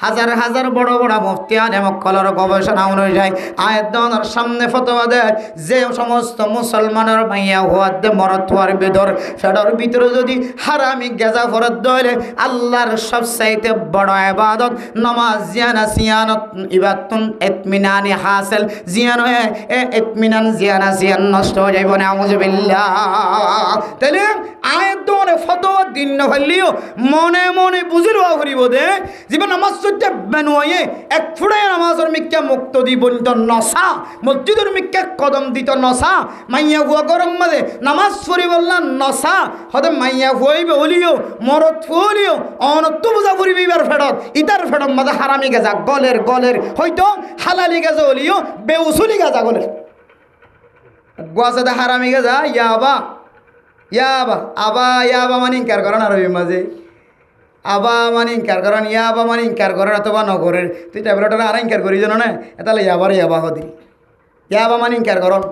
হাজার হাজার বড় বড় মুফতিয়ান এবং কলর গবেষণা অনুযায়ী আয়াতের সামনে ফতোয়া দেয় যে সমস্ত মুসলমানের মাইয়া হওয়ার দে মরত হওয়ার ভিতর সেটার ভিতরে যদি হারামি গেজা ফরত দইলে আল্লাহর সবচাইতে বড় ইবাদত নামাজ জিয়ানা সিয়ানত বাতুন ইতমিনানি হাসিল জিয়ান হয়ে ইতমিনান জিয়ান নষ্ট হয়ে যাইব না আউযুবিল্লাহ তাহলে আয়াত দরে ফতোয়া দিন না হলিও মনে মনে বুঝিরও করিব দে জীবন নামাজ সত্যি বেনুয়ে এক ফুড়ায় নামাজের মিক্কা মুক্ত দিবন তো নসা মসজিদের মিক্কা কদম দিত নসা মাইয়া হুয়া গরম মাদে নামাজ পড়ি বললাম নসা হতে মাইয়া হুয়াইবে হলিও মরত ফুলিও অনত্ব বুঝা পড়িবি এবার ফেরত ইতার ফেরত মাদে হারামি গেজা গলের হয়তো হালালি গেজা হলিও বেউসুলি গেজা গলের গোয়াসাদে হারামি গেজা ইয়াবা আবা মানে ইনকার করেন আরবি মাঝে আবা মানে ইনকার করেন ইয়াবা মানে ইনকার করেন অথবা নগরের তুই ট্যাবলেটটা আর ইনকার করি জানো না তাহলে ইয়াবা হদি ইয়াবা মানে ইনকার করন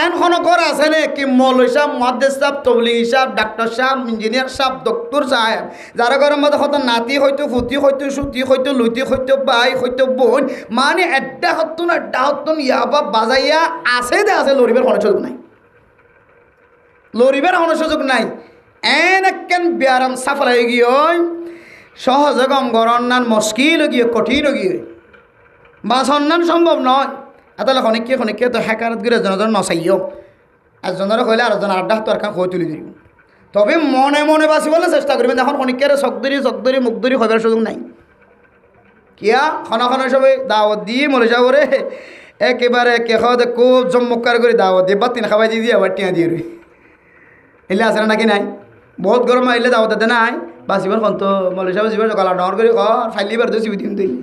এখন ঘর আছে নে কি মৌলভী সাহেব মুহাদ্দিস সাহেব তবলিগী সাহেব ডাক্তার সাহেব ইঞ্জিনিয়ার সাহেব ডক্টর সাহেব যারা ঘরের মধ্যে হয়তো নাতি হয়তো ফুটি হয়তো সুতি হয়তো লুতি হয়তো বাই হয়তো বোন মানে এড্ডা হতুন ইয়াবা বাজাইয়া আছে লরিবের কোনো সুযোগ নাই একেন ব্যারাম সাফলাই গিয়ে সহজে গম গরন্নান মুশকিল গিয়ে কঠিন গিয়ে বা সন্ধান সম্ভব নয় তাহলে খনিকে তো হ্যাকারত গিয়ে এজনের নচাইও একজনের কইলে আরেকজন আড্ডা তোর কান কই তুলি দিব তবে মনে মনে বাঁচি বলে চেষ্টা করবেন এখন খনিকের চকদরি মুখদরি হইবার সুযোগ নাই কিয়া খনা সবাই দাওয়াত দিয়ে মলে যাবো রে একেবারে কেখাওয়াতে খুব জম্মকার করে দাওয়াত দিয়ে বা তিন খাবাই দিয়ে আবার টিয়া দিয়ে রই এলে আছে নাকি নাই বহুত গরম আইলে দাওয়াত দে নাই বাঁচিবার খন তো মলে যাবো জীবন গলা ডর করে ফাইলিবার তো চিবি দিম দিই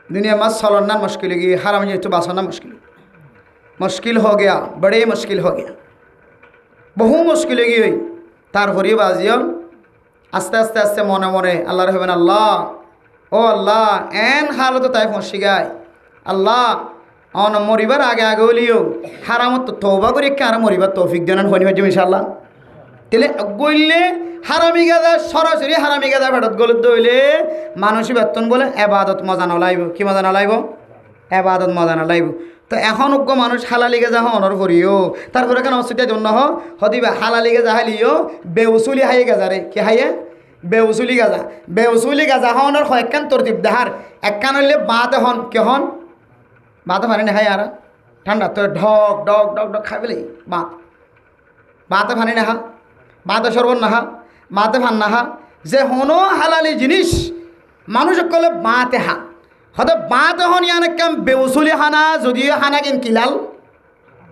दुनिया में चलना मुश्किल होगी हराम जो बाँचना मुश्किल हो गया बड़े मुश्किल हो गया बहु मुश्किल होगी हुई तारपरे बाजियो आस्ते आस्ते आस्ते मने मने अल्लाह रहबेन अल्लाह ओ अल्लाह एन हालत ताई फंसी गाय अल्लाह अन मरिबार आगे आगे हलियो हाराम तो तौबा करी के मरिबार तौफिक देन इंशाल्लाह तेले गइले হারামি গাদা সরাসরি হারামি গাদা ফেরত গলে দইলে মানুষই বেতন বলে এবাদত মজা নলাইব কি মজা নলাইব এবাদত মজা নলাইব তো এখন উগ্র মানুষ হালালি গাজা হনর করিও তারপরে কেন অসুবিধা জন্য হদিবা হালালি গাজা হালিও বেউসুলি হাইয়ে গাজা রে কি হাইয়ে বেউসুলি গাজা হনর কয়েকখান তরতিব দেহার একখান হইলে বাঁধ হন কে হন বাঁধ পানি না হাই আর ঠান্ডা তো ঢক ডক ডক ডক খাইবে বাঁধ পানি না হা বাঁধ সরবন না হা মাতে ভান নাহা যে হনো হালালি জিনিস মানুষ কলে বাঁতে হা হয়তো বাঁতে হন ইয়ানে কাম বেউসুলি হানা যদিও হানা কিন কিলাল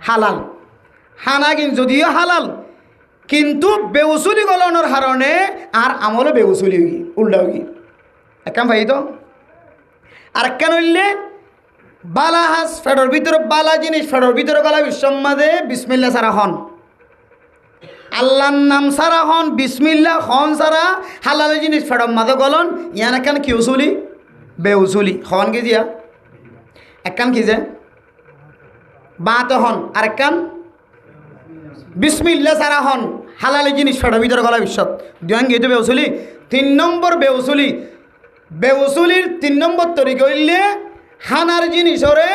হালাল হানা কিন যদিও হালাল কিন্তু বেউসুলি গলনের কারণে আর আমলে বেউসুলি হই উল্টা হই একাম ভাই তো আর কেন হইলে বালা হাস ফেডর ভিতরে বালা জিনিস ফেডর ভিতরে গলা বিশ্বমাদে বিসমিল্লাহ সারা হন আল্লাহর নাম সারা হন বিসমিল্লাহ হন সারা হালাল জিনিস ফেডম মাদে গলন ইয়ান একান কি উসুলি বেউসুলি হন কি দিয়া একান কি যে বাত হন আর একান বিসমিল্লাহ সারা হন হালাল জিনিস ফেডর ভিতরে গলা বিশ্বত দুয়ান গিয়ে বেউসুলি 3 নম্বর বেউসুলির 3 নম্বর তরিকা হইলে হানার জিনিসরে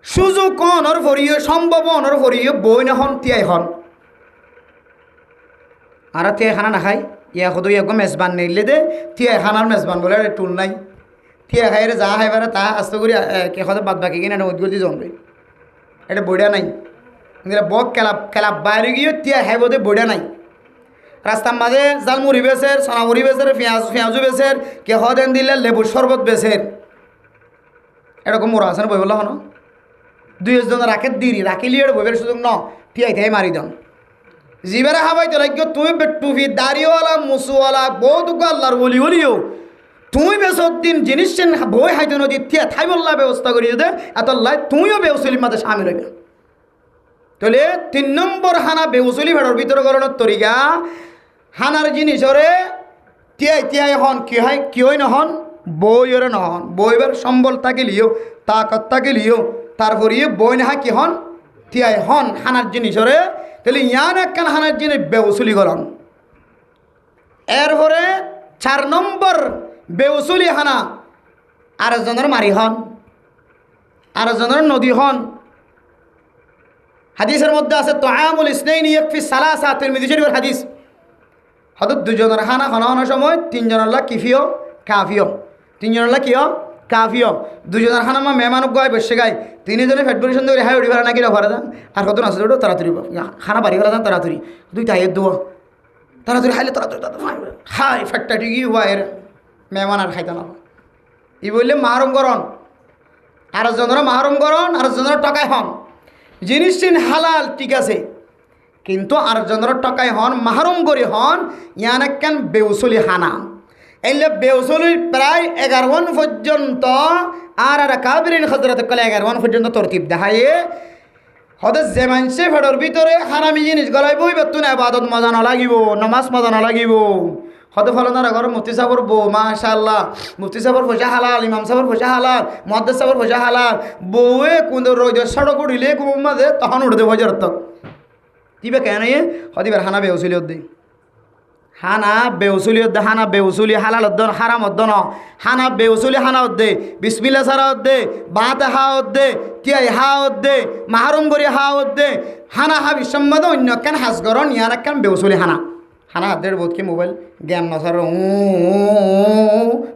সুযোগ অনর ফরিয়ে সম্ভব অনর ফরিয়ে বই না হন তিয়াই হন আর তিয়াই খানা না খাই ইয়া সদু ইয়াক মেজবান নিলে দে তিয়াই খানার মেজবান বলে টুল নাই তিয়াই খাই যা খাইবারে তা আস্তে করে কে সদে বাদ বাকি কিনা উদ্গতি জমবে এটা বইডা নাই বক খেলা বাইরে গিয়ে তিয়াই খাইব দে বইডা নাই রাস্তার মাঝে জাল মুড়ি বেচের সোনামুড়ি বেচের পেঁয়াজু বেচের কে সদেন দিলে লেবুর শরবত বেচের এরকম মোড়া আছে না বই বলা হন 2 রাখে দিরি রাখিলি এটা বইবের সুযোগ ন তিয়াই থাই মারি দন জিবারে হাবাই তো রাখো তুমি টুপি দাড়িওয়ালা মুসুওয়ালা বহুত আল্লাহর বলি হলিও তুমি বেসর দিন জিনিস বই হাইতে নদী থিয়া থাই বললা ব্যবস্থা করি যদি এত লাই তুমিও বেউসলির মাঝে সামিল হইবে তাহলে 3 নম্বর হানা বেউসলি ভেড়ার ভিতরে গলনের তরিকা হানার জিনিসরে তিয়াই হন কি হয় কি হয় নহন বইরে নহন বইবার সম্বল থাকিলিও তাকত থাকিলিও তারপরে বই নাহা কি হন তিয়াই হন হানার জিনিসরে তাহলে ইয়ান একখান হানার জিনিস বেউসুলি গলন এরপরে 4 নম্বর বেউসুলি হানা আরেকজনের মারি হন আরেকজনের নদী হন হাদিসের মধ্যে আছে তোআমুল ইসনাইনি ইয়াকফি সালাসা তিরমিজি শরীফের হাদিস হয়তো দুজনের খানা খাওয়ানোর সময় তিনজনের লাগ কিফিও কাফিও, তিনজনের লাগ কিয় কাফিও, দুজনের খানা মা মেহমানক গায় বসে গায়, তিনজনে ফেট পরিশন করে হাই উড়ি ভাড়া নাকি ভাড়া যান আর কত আছে ওটা তাড়াতাড়ি খানা বাড়ি ভাড়া যান তাড়াতাড়ি দুই তাইয়ের দোয়া তাড়াতাড়ি খাইলে তাড়াতাড়ি হাই ফেটটা ঠিকই হওয়া এর মেহমান আর খাইতে না ই বললে মাহরম করন আর জনের মাহরম করন আর জনের টাকায় হন জিনিস চিন হালাল ঠিক আছে কিন্তু আর জনের টাকায় হন মাহরম করে হন ইয়ান একখান বেউসলি হানা এলে বেউসলির প্রায় 11 পর্যন্ত আর কাবিরিন হজরত কলে 11 পর্যন্ত তরতিব দেখায় হতে যে মানুষে ফেডর ভিতরে হারামি জিনিস গলায় বই বেতুন আবাদত মজা নালাগিব নমাজ মজা নালাগিব হতে ফলনার ঘর মুফতি সাহর বউ মাশাআল্লাহ মুফতি সাহর পয়সা হালাল ইমাম সাহর পয়সা হালাল মুহাদ্দিস সাহর পয়সা হালাল বউয়ে কোন রোজ সড়ক উড়িলে কোন মাঝে তখন উঠতে বজার তক দিবে কেন হদিবার হানা বেউসলি দে হানা বেউসুলি উদ্দে হানা বেউসুলি হালাল উদ্দন হারাম উদ্দন হানা বেউসুলি হানা উদ্দে বিসমিল্লা সারা উদ্দে বাতে হা উদ্দে তিয়াই হা উদ্দে মাহরুম করি হা উদ্দে হানা হা বিসম্বাদ অন্য কেন হাসগরণ ইয়ার কেন বেউসুলি হানা হানা হাত দেড় বোধ কি মোবাইল গেম নসার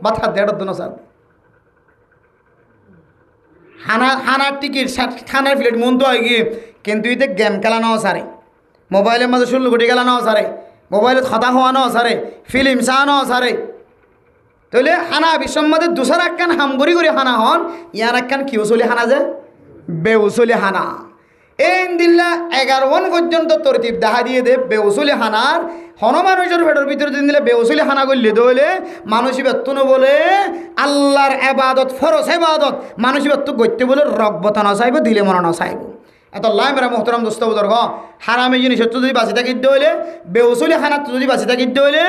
বা হাত দেড় উদ্দ নসার হানার টিকিট খানার প্লেট মন তো হয় গিয়ে কিন্তু এতে গেম খেলা নাও সারে মোবাইলের মাঝে 16 কোটি খেলা নাও সারে মোবাইলত কথা হওয়ানো সারে ফিল্ম চানো সারে তাহলে হানা বিসম্মাদের দুসার একখান হামগরি করে হানা হন ইয়ার একখান কি উসলি হানা যে বেউসলি হানা এই দিল্লা 11 পর্যন্ত তরতিব দেখা দিয়ে দে বেউসলি হানার হন মানুষের ভেতর ভিতরে দিন দিলে বেউসলি হানা করলে দইলে মানুষ বেতন বলে আল্লাহর এবাদত ফরজ এবাদত মানুষ বেতন গত্যে বলে রগবতা না চাইব দিলে মনে না চাইব এত লাই মেরা মোহতরম দোস্ত বুজুর্গ হারামি জিনিস যদি বাঁচি থাকিতে হইলে বেউসলি খানাত যদি বাঁচি থাকিতে হইলে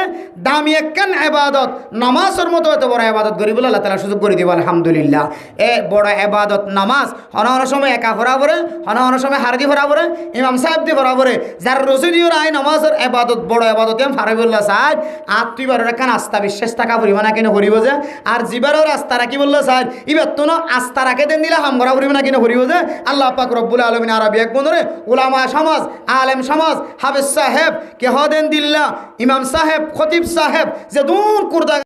দামি একখান এবাদত নামাজের মতো এত বড় এবাদত করি বলে আল্লাহ তাআলা সুযোগ করে দিব আলহামদুলিল্লাহ এ বড় এবাদত নামাজ হন সময় একা ভরা পড়ে হন সময় হারদি ভরা পড়ে ইমাম সাহেব দি ভরা পড়ে যার রসুদিও রায় নামাজের এবাদত বড় এবাদত এম ফারিবুল্লাহ সাহেব আর তুই বারো একখান আস্থা বিশ্বাস থাকা পরিব না কেন করিব যে আর জিবারের আস্থা রাখি বললো সাহেব ইবার তো আস্থা রাখে দেন দিলে হাম ভরা পরিব না কেন করিব যে আল্লাহ পাক রব্বুল আলামিন আরবি এক বন্ধুরে উলামা সমাজ আলেম সমাজ হাফেজ সাহেব কে হদেন দিল্লা ইমাম সাহেব খতিব সাহেব যে দূর কুর্দা